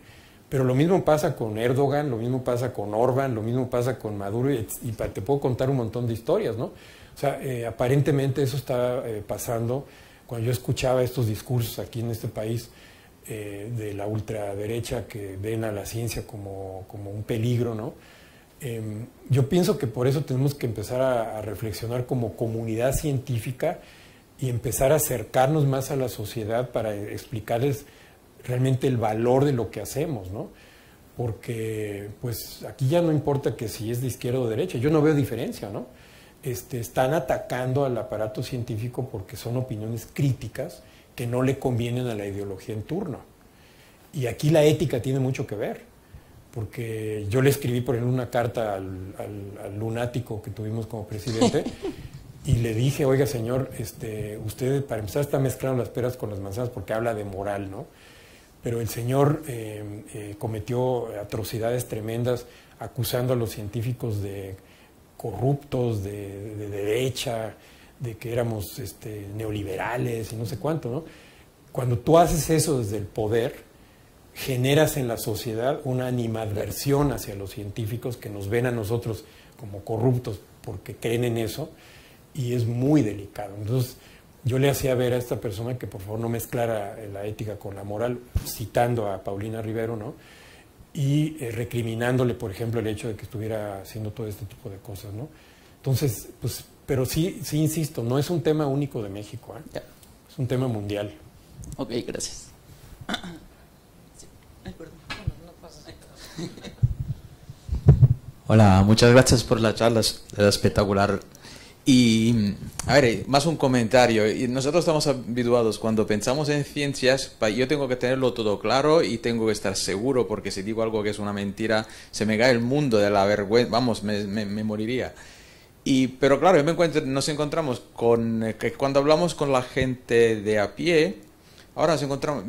S3: Pero lo mismo pasa con Erdogan, lo mismo pasa con Orbán, lo mismo pasa con Maduro, y te puedo contar un montón de historias, ¿no? O sea, aparentemente eso está pasando. Cuando yo escuchaba estos discursos aquí en este país de la ultraderecha que ven a la ciencia como un peligro, ¿no? Yo pienso que por eso tenemos que empezar a reflexionar como comunidad científica y empezar a acercarnos más a la sociedad para explicarles realmente el valor de lo que hacemos, ¿no? Porque pues aquí ya no importa que si es de izquierda o derecha, yo no veo diferencia, ¿no? Están atacando al aparato científico porque son opiniones críticas que no le convienen a la ideología en turno. Y aquí la ética tiene mucho que ver, porque yo le escribí, por ejemplo, una carta al lunático que tuvimos como presidente y le dije, oiga señor, usted para empezar está mezclando las peras con las manzanas porque habla de moral, ¿no? Pero el señor cometió atrocidades tremendas acusando a los científicos de corruptos, de derecha, de que éramos neoliberales y no sé cuánto, ¿no? Cuando tú haces eso desde el poder, generas en la sociedad una animadversión hacia los científicos que nos ven a nosotros como corruptos porque creen en eso, y es muy delicado. Entonces, yo le hacía ver a esta persona que por favor no mezclara la ética con la moral, citando a Paulina Rivero, ¿no? Y recriminándole, por ejemplo, el hecho de que estuviera haciendo todo este tipo de cosas, ¿no? Entonces, pues, pero sí insisto, no es un tema único de México, ¿eh?
S6: Ya.
S3: Es un tema mundial.
S6: Ok, gracias. Sí. Ay, perdón.
S7: Hola, muchas gracias por la charla, es espectacular. Y, a ver, más un comentario. Y nosotros estamos habituados, cuando pensamos en ciencias, yo tengo que tenerlo todo claro y tengo que estar seguro, porque si digo algo que es una mentira, se me cae el mundo de la vergüenza, vamos, me moriría. Pero claro, nos encontramos con que cuando hablamos con la gente de a pie, ahora nos encontramos,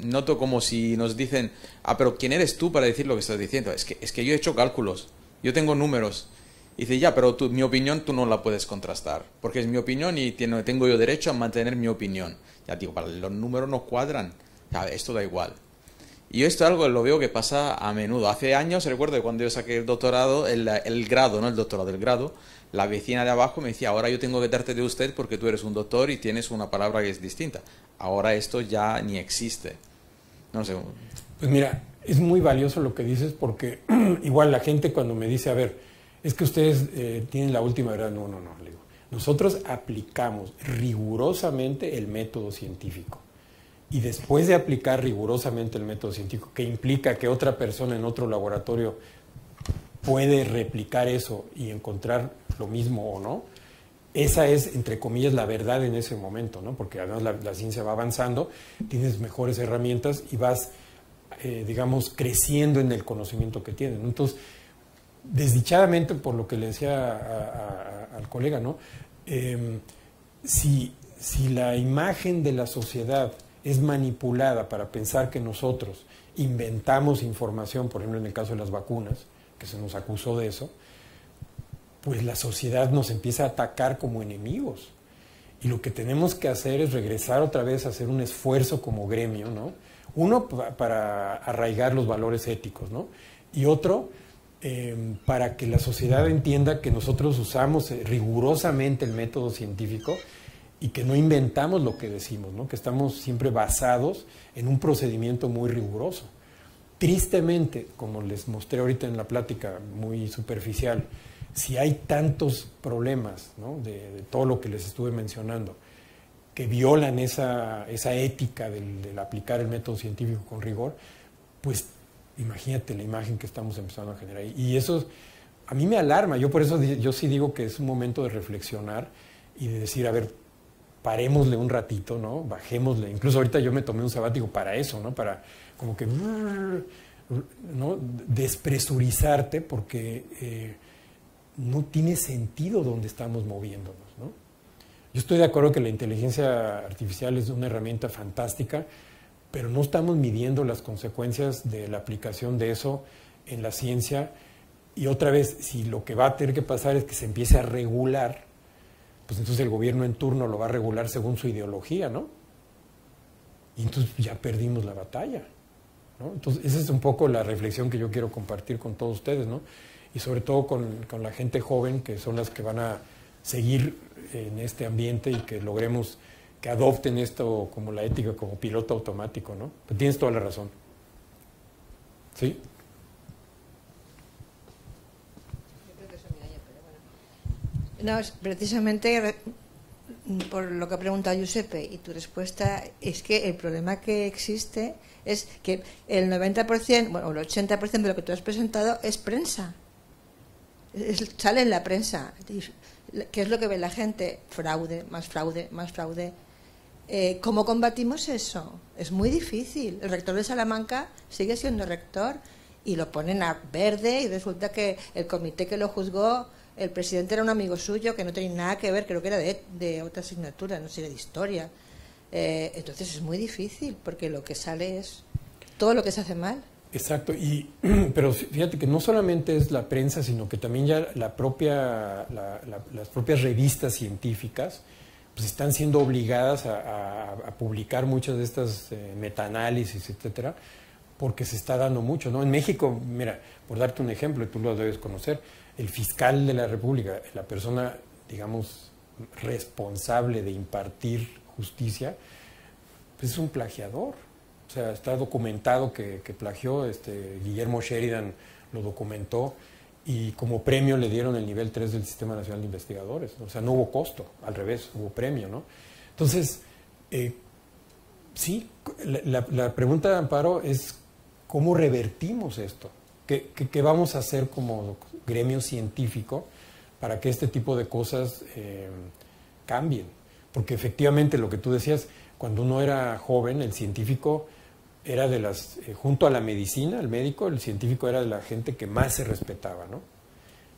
S7: noto como si nos dicen, pero ¿quién eres tú para decir lo que estás diciendo? Es que yo he hecho cálculos, yo tengo números. Y dice, ya, pero mi opinión tú no la puedes contrastar, porque es mi opinión y tengo yo derecho a mantener mi opinión. Ya digo, los números no cuadran, ya, esto da igual. Y esto es algo que lo veo que pasa a menudo. Hace años, recuerdo cuando yo saqué el doctorado, el grado, no el doctorado, el grado, la vecina de abajo me decía, ahora yo tengo que darte de usted porque tú eres un doctor y tienes una palabra que es distinta. Ahora esto ya ni existe. No sé.
S3: Pues mira, es muy valioso lo que dices, porque igual la gente cuando me dice, a ver, es que ustedes tienen la última verdad. No, le digo. Nosotros aplicamos rigurosamente el método científico. Y después de aplicar rigurosamente el método científico, que implica que otra persona en otro laboratorio puede replicar eso y encontrar lo mismo o no, esa es, entre comillas, la verdad en ese momento, ¿no? Porque además la ciencia va avanzando, tienes mejores herramientas y vas, digamos, creciendo en el conocimiento que tienes, ¿no? Entonces, desdichadamente, por lo que le decía al colega, ¿no? Si la imagen de la sociedad es manipulada para pensar que nosotros inventamos información, por ejemplo en el caso de las vacunas, que se nos acusó de eso, pues la sociedad nos empieza a atacar como enemigos. Y lo que tenemos que hacer es regresar otra vez a hacer un esfuerzo como gremio, ¿no? Uno, para arraigar los valores éticos, ¿no? Y otro, para que la sociedad entienda que nosotros usamos rigurosamente el método científico y que no inventamos lo que decimos, ¿no? Que estamos siempre basados en un procedimiento muy riguroso. Tristemente, como les mostré ahorita en la plática muy superficial, si hay tantos problemas, ¿no?, de todo lo que les estuve mencionando, que violan esa ética del aplicar el método científico con rigor, pues imagínate la imagen que estamos empezando a generar. Y eso a mí me alarma. Yo por eso yo sí digo que es un momento de reflexionar y de decir, a ver, parémosle un ratito, ¿no? Bajémosle. Incluso ahorita yo me tomé un sabático para eso, ¿no? Para como que, ¿no?, despresurizarte, porque no tiene sentido donde estamos moviéndonos, ¿no? Yo estoy de acuerdo que la inteligencia artificial es una herramienta fantástica, pero no estamos midiendo las consecuencias de la aplicación de eso en la ciencia. Y otra vez, si lo que va a tener que pasar es que se empiece a regular, pues entonces el gobierno en turno lo va a regular según su ideología, ¿no? Y entonces ya perdimos la batalla, ¿no? Entonces esa es un poco la reflexión que yo quiero compartir con todos ustedes, ¿no? Y sobre todo con la gente joven, que son las que van a seguir en este ambiente, y que logremos que adopten esto como la ética, como piloto automático, ¿no? Pero tienes toda la razón. ¿Sí?
S8: No, precisamente por lo que ha preguntado Giuseppe y tu respuesta, es que el problema que existe es que el 90%, bueno, el 80% de lo que tú has presentado es prensa. Sale en la prensa. ¿Qué es lo que ve la gente? Fraude, más fraude, más fraude. ¿Cómo combatimos eso? Es muy difícil. El rector de Salamanca sigue siendo rector y lo ponen a verde, y resulta que el comité que lo juzgó, el presidente era un amigo suyo que no tenía nada que ver, creo que era de otra asignatura, no sé, de historia. Entonces es muy difícil, porque lo que sale es todo lo que se hace mal.
S3: Exacto, pero fíjate que no solamente es la prensa, sino que también ya las propias revistas científicas pues están siendo obligadas a publicar muchas de estas metaanálisis, etcétera, porque se está dando mucho, ¿no? En México, mira, por darte un ejemplo, y tú lo debes conocer, el fiscal de la República, la persona, digamos, responsable de impartir justicia, pues es un plagiador. O sea, está documentado que plagió, Guillermo Sheridan lo documentó, y como premio le dieron el nivel 3 del Sistema Nacional de Investigadores. O sea, no hubo costo, al revés, hubo premio, ¿no? Entonces, sí, la pregunta de Amparo es ¿cómo revertimos esto? ¿Qué vamos a hacer como gremio científico para que este tipo de cosas cambien? Porque efectivamente lo que tú decías, cuando uno era joven, el científico era de las, junto a la medicina, el médico, el científico era de la gente que más se respetaba, ¿no?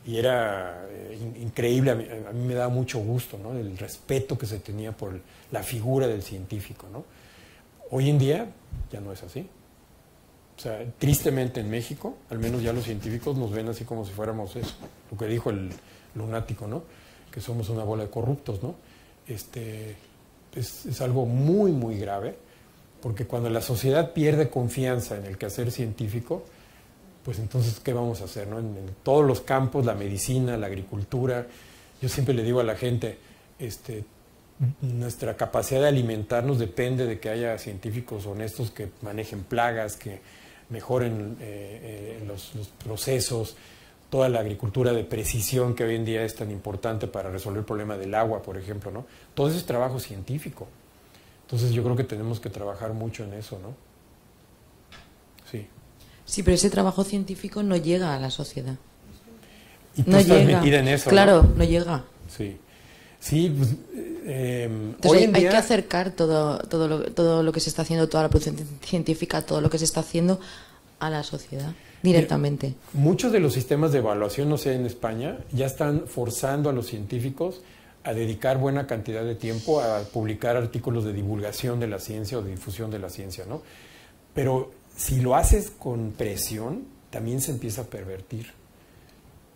S3: Y era increíble, a mí me daba mucho gusto, ¿no?, el respeto que se tenía por la figura del científico, ¿no? Hoy en día ya no es así. O sea, tristemente en México, al menos ya los científicos nos ven así como si fuéramos eso, lo que dijo el lunático, ¿no?, que somos una bola de corruptos, ¿no? Es algo muy, muy grave, porque cuando la sociedad pierde confianza en el quehacer científico, pues entonces, ¿qué vamos a hacer, no? En todos los campos, la medicina, la agricultura. Yo siempre le digo a la gente, nuestra capacidad de alimentarnos depende de que haya científicos honestos que manejen plagas, que mejoren los procesos, toda la agricultura de precisión que hoy en día es tan importante para resolver el problema del agua, por ejemplo, ¿no? Todo eso es trabajo científico. Entonces yo creo que tenemos que trabajar mucho en eso, ¿no? Sí.
S9: Sí, pero ese trabajo científico no llega a la sociedad.
S3: Y tú
S9: no
S3: estás
S9: llega.
S3: metida en eso,
S9: claro,
S3: ¿no?
S9: No llega.
S3: Sí. Sí, pues,
S9: entonces
S3: hoy en
S9: hay
S3: día
S9: que acercar todo lo que se está haciendo, toda la producción científica, todo lo que se está haciendo a la sociedad directamente.
S3: Muchos de los sistemas de evaluación, no sé, en España, ya están forzando a los científicos a dedicar buena cantidad de tiempo a publicar artículos de divulgación de la ciencia o de difusión de la ciencia, ¿no? Pero si lo haces con presión, también se empieza a pervertir.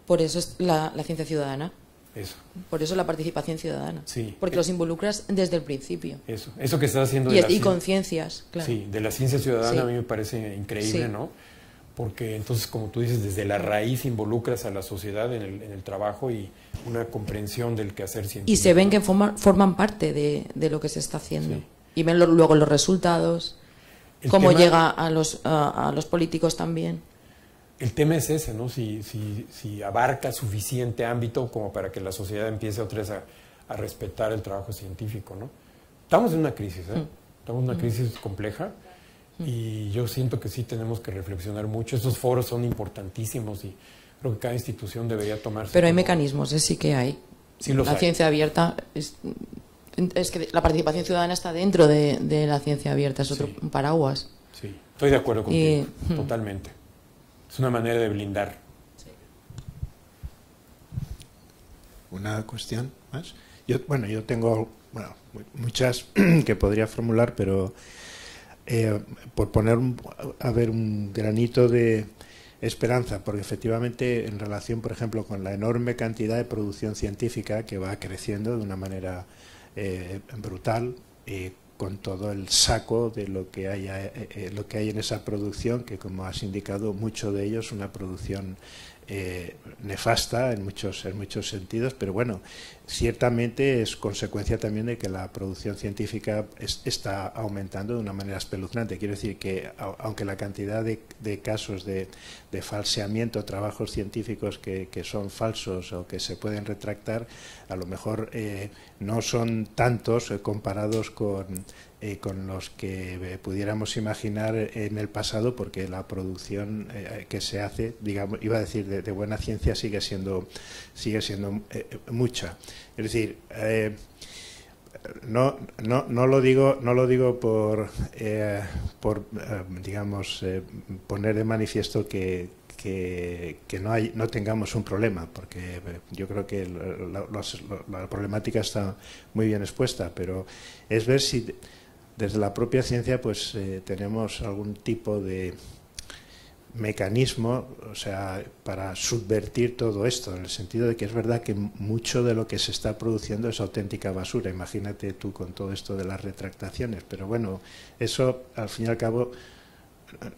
S9: Por eso es la ciencia ciudadana.
S3: Eso.
S9: Por eso la participación ciudadana.
S3: Sí.
S9: Porque los involucras desde el principio.
S3: Eso que estás haciendo.
S9: Y conciencias, claro.
S3: Sí, de la ciencia ciudadana,
S9: sí.
S3: A mí me parece increíble,
S9: sí.
S3: ¿no? Porque entonces, como tú dices, desde la raíz involucras a la sociedad en el trabajo y una comprensión del quehacer científico.
S9: Y se ven que forman parte de lo que se está haciendo.
S3: Sí.
S9: Y ven luego los resultados, cómo llega a los políticos también.
S3: el tema es ese, ¿no? Si abarca suficiente ámbito como para que la sociedad empiece otra vez a respetar el trabajo científico, ¿no? Estamos en una crisis, estamos en una crisis compleja y yo siento que sí tenemos que reflexionar mucho. Estos foros son importantísimos y creo que cada institución debería tomarse.
S9: Pero hay mecanismos, sí que hay.
S3: Sí los hay.
S9: Ciencia abierta es que la participación ciudadana está dentro de la ciencia abierta, es otro paraguas.
S3: Sí, estoy de acuerdo contigo, totalmente. Es una manera de blindar.
S1: ¿Una cuestión más? Yo tengo muchas que podría formular, pero por poner un granito de esperanza, porque efectivamente en relación, por ejemplo, con la enorme cantidad de producción científica que va creciendo de una manera brutal, con todo el saco de lo que hay en esa producción, que como has indicado, mucho de ello es una producción nefasta en muchos sentidos, pero bueno, ciertamente es consecuencia también de que la producción científica está aumentando de una manera espeluznante. Quiero decir que aunque la cantidad de casos de falseamiento, trabajos científicos que son falsos o que se pueden retractar, a lo mejor no son tantos comparados con los que pudiéramos imaginar en el pasado, porque la producción que se hace, digamos, iba a decir de buena ciencia, sigue siendo mucha. Es decir, no lo digo por digamos, poner de manifiesto que no tengamos un problema, porque yo creo que la problemática está muy bien expuesta, pero es ver si desde la propia ciencia pues tenemos algún tipo de mecanismo, o sea, para subvertir todo esto, en el sentido de que es verdad que mucho de lo que se está produciendo es auténtica basura. Imagínate tú con todo esto de las retractaciones, pero bueno, eso al fin y al cabo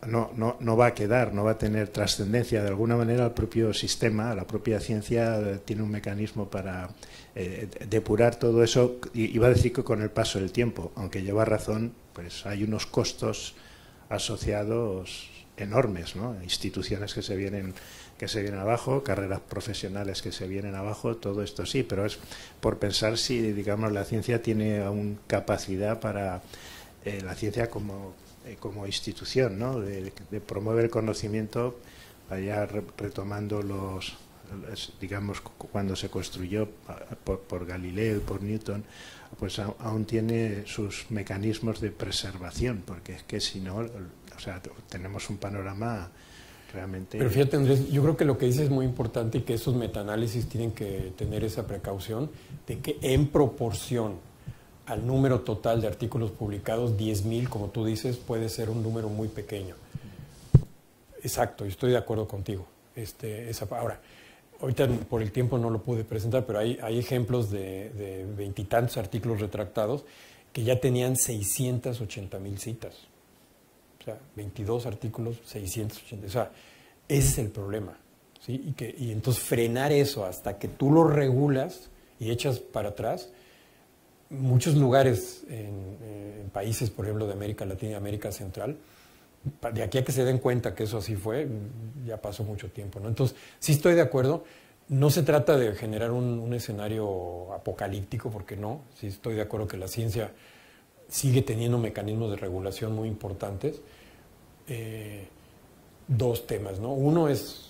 S1: no va a quedar, no va a tener trascendencia. De alguna manera el propio sistema, la propia ciencia tiene un mecanismo para depurar todo eso, y iba a decir que con el paso del tiempo, aunque lleva razón, pues hay unos costos asociados enormes, ¿no? Instituciones que se vienen abajo, carreras profesionales que se vienen abajo, todo esto sí, pero es por pensar si, digamos, la ciencia tiene aún capacidad para la ciencia como institución, ¿no? de promover el conocimiento, allá retomando digamos, cuando se construyó por Galileo y por Newton, pues aún tiene sus mecanismos de preservación, porque es que si no, o sea, tenemos un panorama realmente...
S3: Pero fíjate, Andrés, yo creo que lo que dices es muy importante, y que esos metaanálisis tienen que tener esa precaución de que en proporción al número total de artículos publicados, 10.000, como tú dices, puede ser un número muy pequeño. Exacto, y estoy de acuerdo contigo. Ahora, ahorita por el tiempo no lo pude presentar, pero hay ejemplos de 20 y tantos artículos retractados que ya tenían 680.000 citas. O sea, 22 artículos, 680. O sea, ese es el problema, ¿sí? Y entonces frenar eso hasta que tú lo regulas y echas para atrás. Muchos lugares en países, por ejemplo, de América Latina y América Central, de aquí a que se den cuenta que eso así fue, ya pasó mucho tiempo, ¿no? Entonces, sí estoy de acuerdo. No se trata de generar un escenario apocalíptico, porque no. Sí estoy de acuerdo que la ciencia sigue teniendo mecanismos de regulación muy importantes. Dos temas, ¿no? Uno es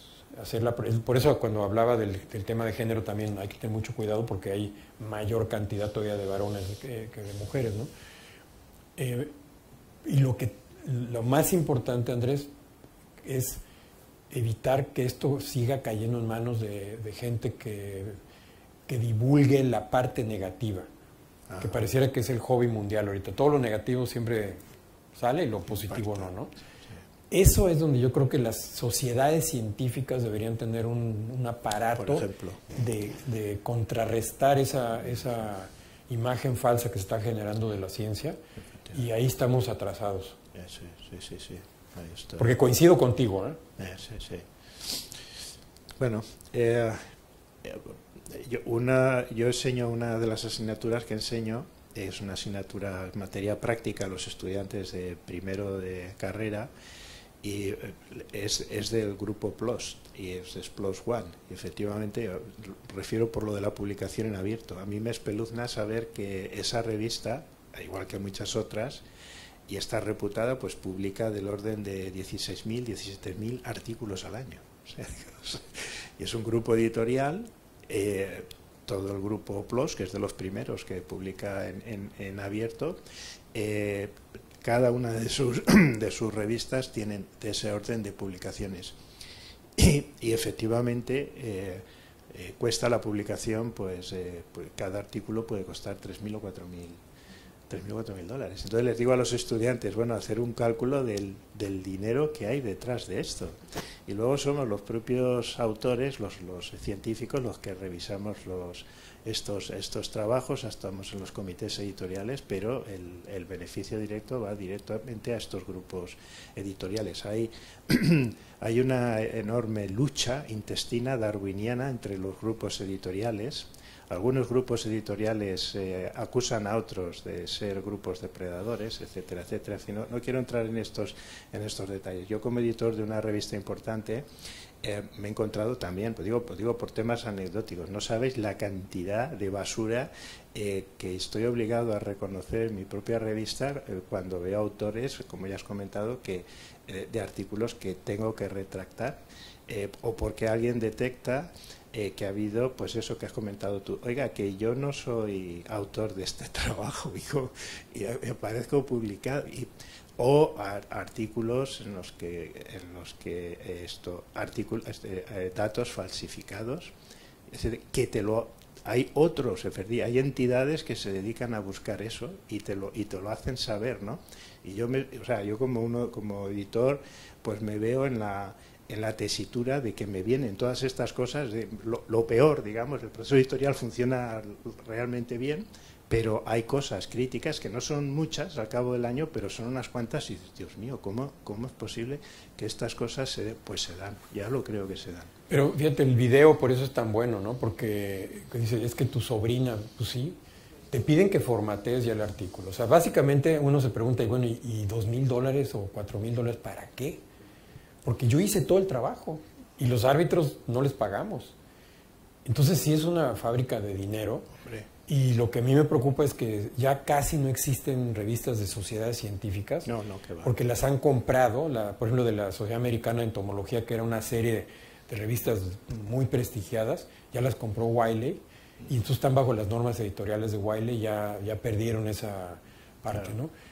S3: por eso cuando hablaba del tema de género también hay que tener mucho cuidado, porque hay mayor cantidad todavía de varones que de mujeres, ¿no? Y lo más importante, Andrés, es evitar que esto siga cayendo en manos de gente que divulgue la parte negativa. Ajá. Que pareciera que es el hobby mundial ahorita. Todo lo negativo siempre sale y lo positivo no. Eso es donde yo creo que las sociedades científicas deberían tener un aparato de contrarrestar esa imagen falsa que se está generando de la ciencia, y ahí estamos atrasados.
S1: Sí. Ahí está.
S3: Porque coincido contigo, ¿eh?
S1: Sí. Bueno, yo enseño, una de las asignaturas que enseño es una asignatura materia práctica a los estudiantes de primero de carrera, y es del grupo PLOS y es PLOS One, y efectivamente refiero por lo de la publicación en abierto. A mí me espeluzna saber que esa revista, igual que muchas otras, y está reputada, pues publica del orden de 16.000, 17.000 artículos al año. O sea, y es un grupo editorial, todo el grupo PLOS, que es de los primeros que publica en abierto, cada una de sus revistas tienen ese orden de publicaciones. Y efectivamente cuesta la publicación, pues cada artículo puede costar 3.000 o 4.000 dólares. Entonces les digo a los estudiantes, bueno, hacer un cálculo del dinero que hay detrás de esto. Y luego somos los propios autores, los científicos, los que revisamos estos trabajos, estamos en los comités editoriales, pero el beneficio directo va directamente a estos grupos editoriales. Hay una enorme lucha intestina darwiniana entre los grupos editoriales. Algunos grupos editoriales acusan a otros de ser grupos depredadores, etcétera, etcétera. No quiero entrar en estos detalles. Yo, como editor de una revista importante, me he encontrado también, pues digo por temas anecdóticos, no sabéis la cantidad de basura que estoy obligado a reconocer en mi propia revista cuando veo autores, como ya has comentado, de artículos que tengo que retractar, o porque alguien detecta que ha habido, pues eso que has comentado tú, oiga, que yo no soy autor de este trabajo, hijo, y me parezco publicado, o artículos en los que datos falsificados, es decir, hay otros, hay entidades que se dedican a buscar eso y te lo hacen saber, ¿no? Y yo como editor, pues me veo en la tesitura de que me vienen todas estas cosas, lo peor, digamos, el proceso editorial funciona realmente bien, pero hay cosas críticas que no son muchas al cabo del año, pero son unas cuantas y dices, Dios mío, ¿cómo es posible que estas cosas se dan? Ya lo creo que se dan.
S3: Pero fíjate, el video por eso es tan bueno, ¿no? Porque dice, es que tu sobrina, pues sí, te piden que formatees ya el artículo. O sea, básicamente uno se pregunta, y bueno, ¿y $2,000 o $4,000 para qué? Porque yo hice todo el trabajo y los árbitros no les pagamos. Entonces sí es una fábrica de dinero.
S1: Hombre.
S3: Y lo que a mí me preocupa es que ya casi no existen revistas de sociedades científicas.
S1: No, que va.
S3: Porque las han comprado, por ejemplo, de la Sociedad Americana de Entomología, que era una serie de revistas muy prestigiadas, ya las compró Wiley, y entonces están bajo las normas editoriales de Wiley, ya perdieron esa parte, claro, ¿no?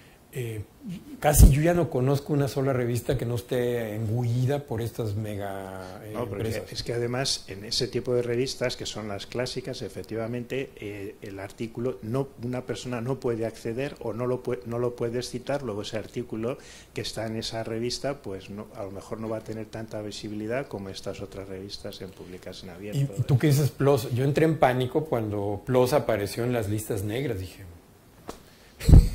S3: Casi yo ya no conozco una sola revista que no esté engullida por estas mega empresas.
S1: Es que además en ese tipo de revistas, que son las clásicas, efectivamente el artículo, una persona no puede acceder o no lo puedes citar, luego ese artículo que está en esa revista, pues a lo mejor no va a tener tanta visibilidad como estas otras revistas públicas en abierto.
S3: Y tú que dices PLOS, yo entré en pánico cuando PLOS apareció en las listas negras, dije...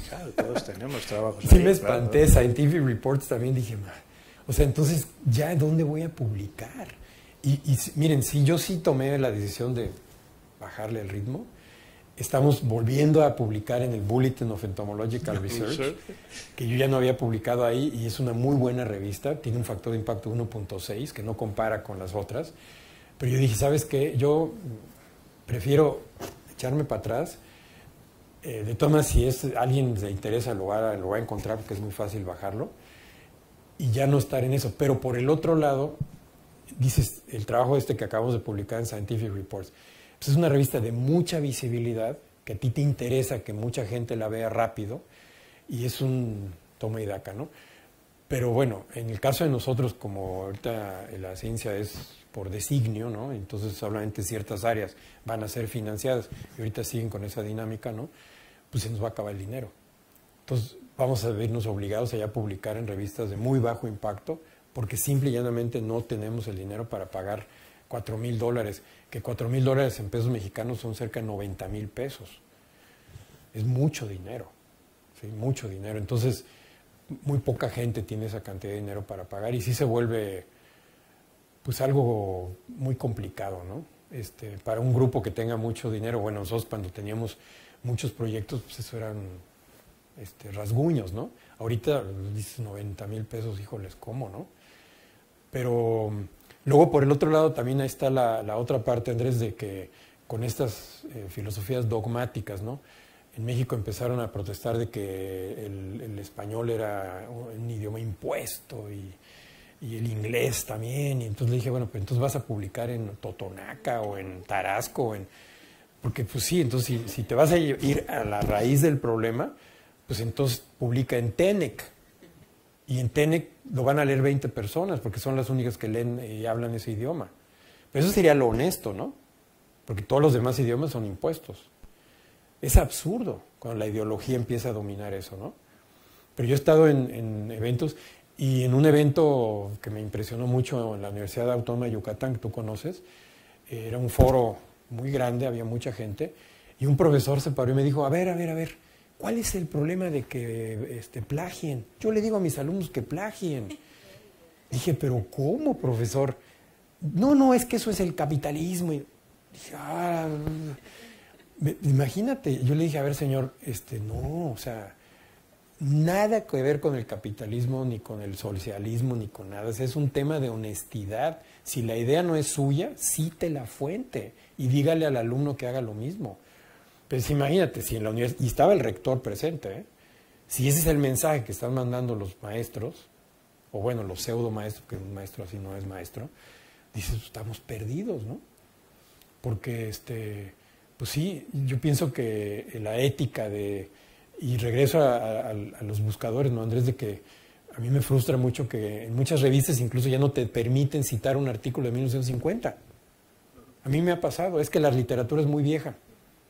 S1: Claro, todos tenemos trabajos.
S3: Sí, me espanté, claro. Scientific Reports también dije, o sea, entonces, ¿ya dónde voy a publicar? Y miren, si yo sí tomé la decisión de bajarle el ritmo, estamos volviendo a publicar en el Bulletin of Entomological Research, que yo ya no había publicado ahí, y es una muy buena revista, tiene un factor de impacto 1.6, que no compara con las otras, pero yo dije, ¿sabes qué? Yo prefiero echarme para atrás. De todas maneras, si alguien le interesa, lo va a encontrar porque es muy fácil bajarlo y ya no estar en eso. Pero por el otro lado, dices, el trabajo que acabamos de publicar en Scientific Reports, pues es una revista de mucha visibilidad, que a ti te interesa que mucha gente la vea rápido, y es un toma y daca, ¿no? Pero bueno, en el caso de nosotros, como ahorita la ciencia es por designio, ¿no? Entonces solamente ciertas áreas van a ser financiadas y ahorita siguen con esa dinámica, ¿no? Pues se nos va a acabar el dinero. Entonces vamos a vernos obligados a ya publicar en revistas de muy bajo impacto porque simple y llanamente no tenemos el dinero para pagar $4,000, que $4,000 en pesos mexicanos son cerca de 90,000 pesos. Es mucho dinero, ¿sí? Mucho dinero. Entonces muy poca gente tiene esa cantidad de dinero para pagar y sí se vuelve pues algo muy complicado, ¿no? Para un grupo que tenga mucho dinero, bueno, nosotros cuando teníamos muchos proyectos, pues eso eran rasguños, ¿no? Ahorita dices 90,000 pesos, híjoles, ¿cómo, no? Pero luego por el otro lado también ahí está la otra parte, Andrés, de que con estas filosofías dogmáticas, ¿no? En México empezaron a protestar de que el español era un idioma impuesto y el inglés también, y entonces le dije, bueno, pues entonces vas a publicar en Totonaca o en Tarasco, porque pues sí, entonces si te vas a ir a la raíz del problema, pues entonces publica en TENEC, y en TENEC lo van a leer 20 personas, porque son las únicas que leen y hablan ese idioma. Pero eso sería lo honesto, ¿no? Porque todos los demás idiomas son impuestos. Es absurdo cuando la ideología empieza a dominar eso, ¿no? Pero yo he estado en eventos, y en un evento que me impresionó mucho en la Universidad Autónoma de Yucatán, que tú conoces, era un foro muy grande, había mucha gente, y un profesor se paró y me dijo, a ver, ¿cuál es el problema de que plagien? Yo le digo a mis alumnos que plagien. Dije, ¿pero cómo, profesor? No, es que eso es el capitalismo. Y dije, imagínate, yo le dije, a ver, señor, no, o sea, nada que ver con el capitalismo, ni con el socialismo, ni con nada. Es un tema de honestidad. Si la idea no es suya, cite la fuente y dígale al alumno que haga lo mismo. Pues imagínate, si en la universidad, y estaba el rector presente, si ese es el mensaje que están mandando los maestros, o bueno, los pseudo maestros, que un maestro así no es maestro, dices, estamos perdidos, ¿no? Porque, pues sí, yo pienso que la ética y regreso a los buscadores, ¿no, Andrés? De que a mí me frustra mucho que en muchas revistas incluso ya no te permiten citar un artículo de 1950. A mí me ha pasado, es que la literatura es muy vieja.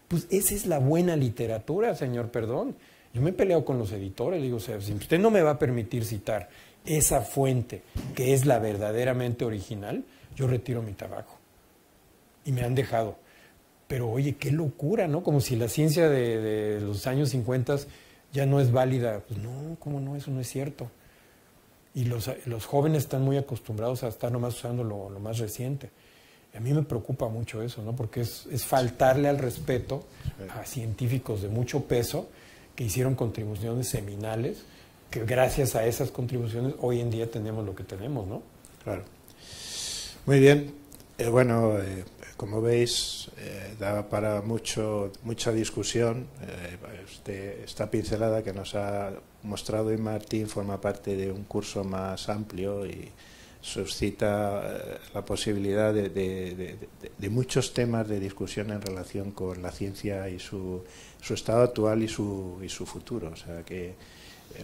S3: Pues esa es la buena literatura, señor, perdón. Yo me he peleado con los editores, digo, o sea, si usted no me va a permitir citar esa fuente que es la verdaderamente original, yo retiro mi trabajo. Y me han dejado. Pero oye, qué locura, ¿no? Como si la ciencia de los años 50 ya no es válida. Pues no, ¿cómo no? Eso no es cierto. Y los jóvenes están muy acostumbrados a estar nomás usando lo más reciente. Y a mí me preocupa mucho eso, ¿no? Porque es faltarle al respeto a científicos de mucho peso que hicieron contribuciones seminales, que gracias a esas contribuciones hoy en día tenemos lo que tenemos, ¿no?
S1: Claro. Muy bien. Como veis, da para mucha discusión. Esta pincelada que nos ha mostrado hoy Martín forma parte de un curso más amplio y suscita la posibilidad de muchos temas de discusión en relación con la ciencia y su estado actual y su futuro. O sea que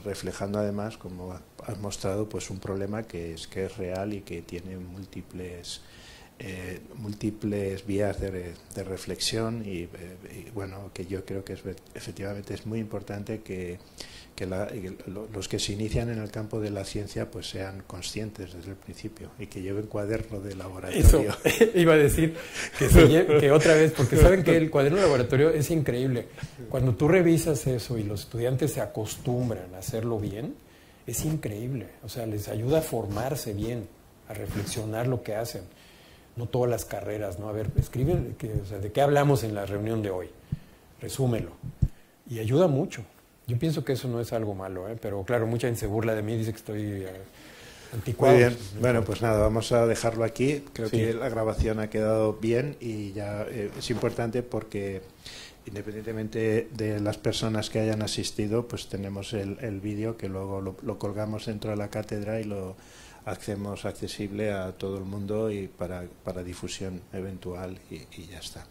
S1: reflejando además, como has mostrado, pues un problema que es real y que tiene múltiples vías de reflexión y bueno, que yo creo que efectivamente es muy importante que los que se inician en el campo de la ciencia pues sean conscientes desde el principio y que lleven cuaderno de laboratorio.
S3: Eso iba a decir, que otra vez, porque saben que el cuaderno de laboratorio es increíble. Cuando tú revisas eso y los estudiantes se acostumbran a hacerlo bien, es increíble. O sea, les ayuda a formarse bien, a reflexionar lo que hacen. No todas las carreras, ¿no? A ver, escribe de qué hablamos en la reunión de hoy, resúmelo. Y ayuda mucho. Yo pienso que eso no es algo malo, pero claro, mucha gente se burla de mí, dice que estoy anticuado.
S1: Muy bien, bueno, pues nada, vamos a dejarlo aquí. Creo que la grabación ha quedado bien y ya es importante porque independientemente de las personas que hayan asistido, pues tenemos el vídeo que luego lo colgamos dentro de la cátedra y lo hacemos accesible a todo el mundo y para difusión eventual y ya está.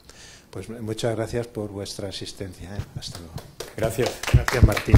S1: Pues muchas gracias por vuestra asistencia. Hasta luego.
S3: Gracias.
S1: Gracias, Martín.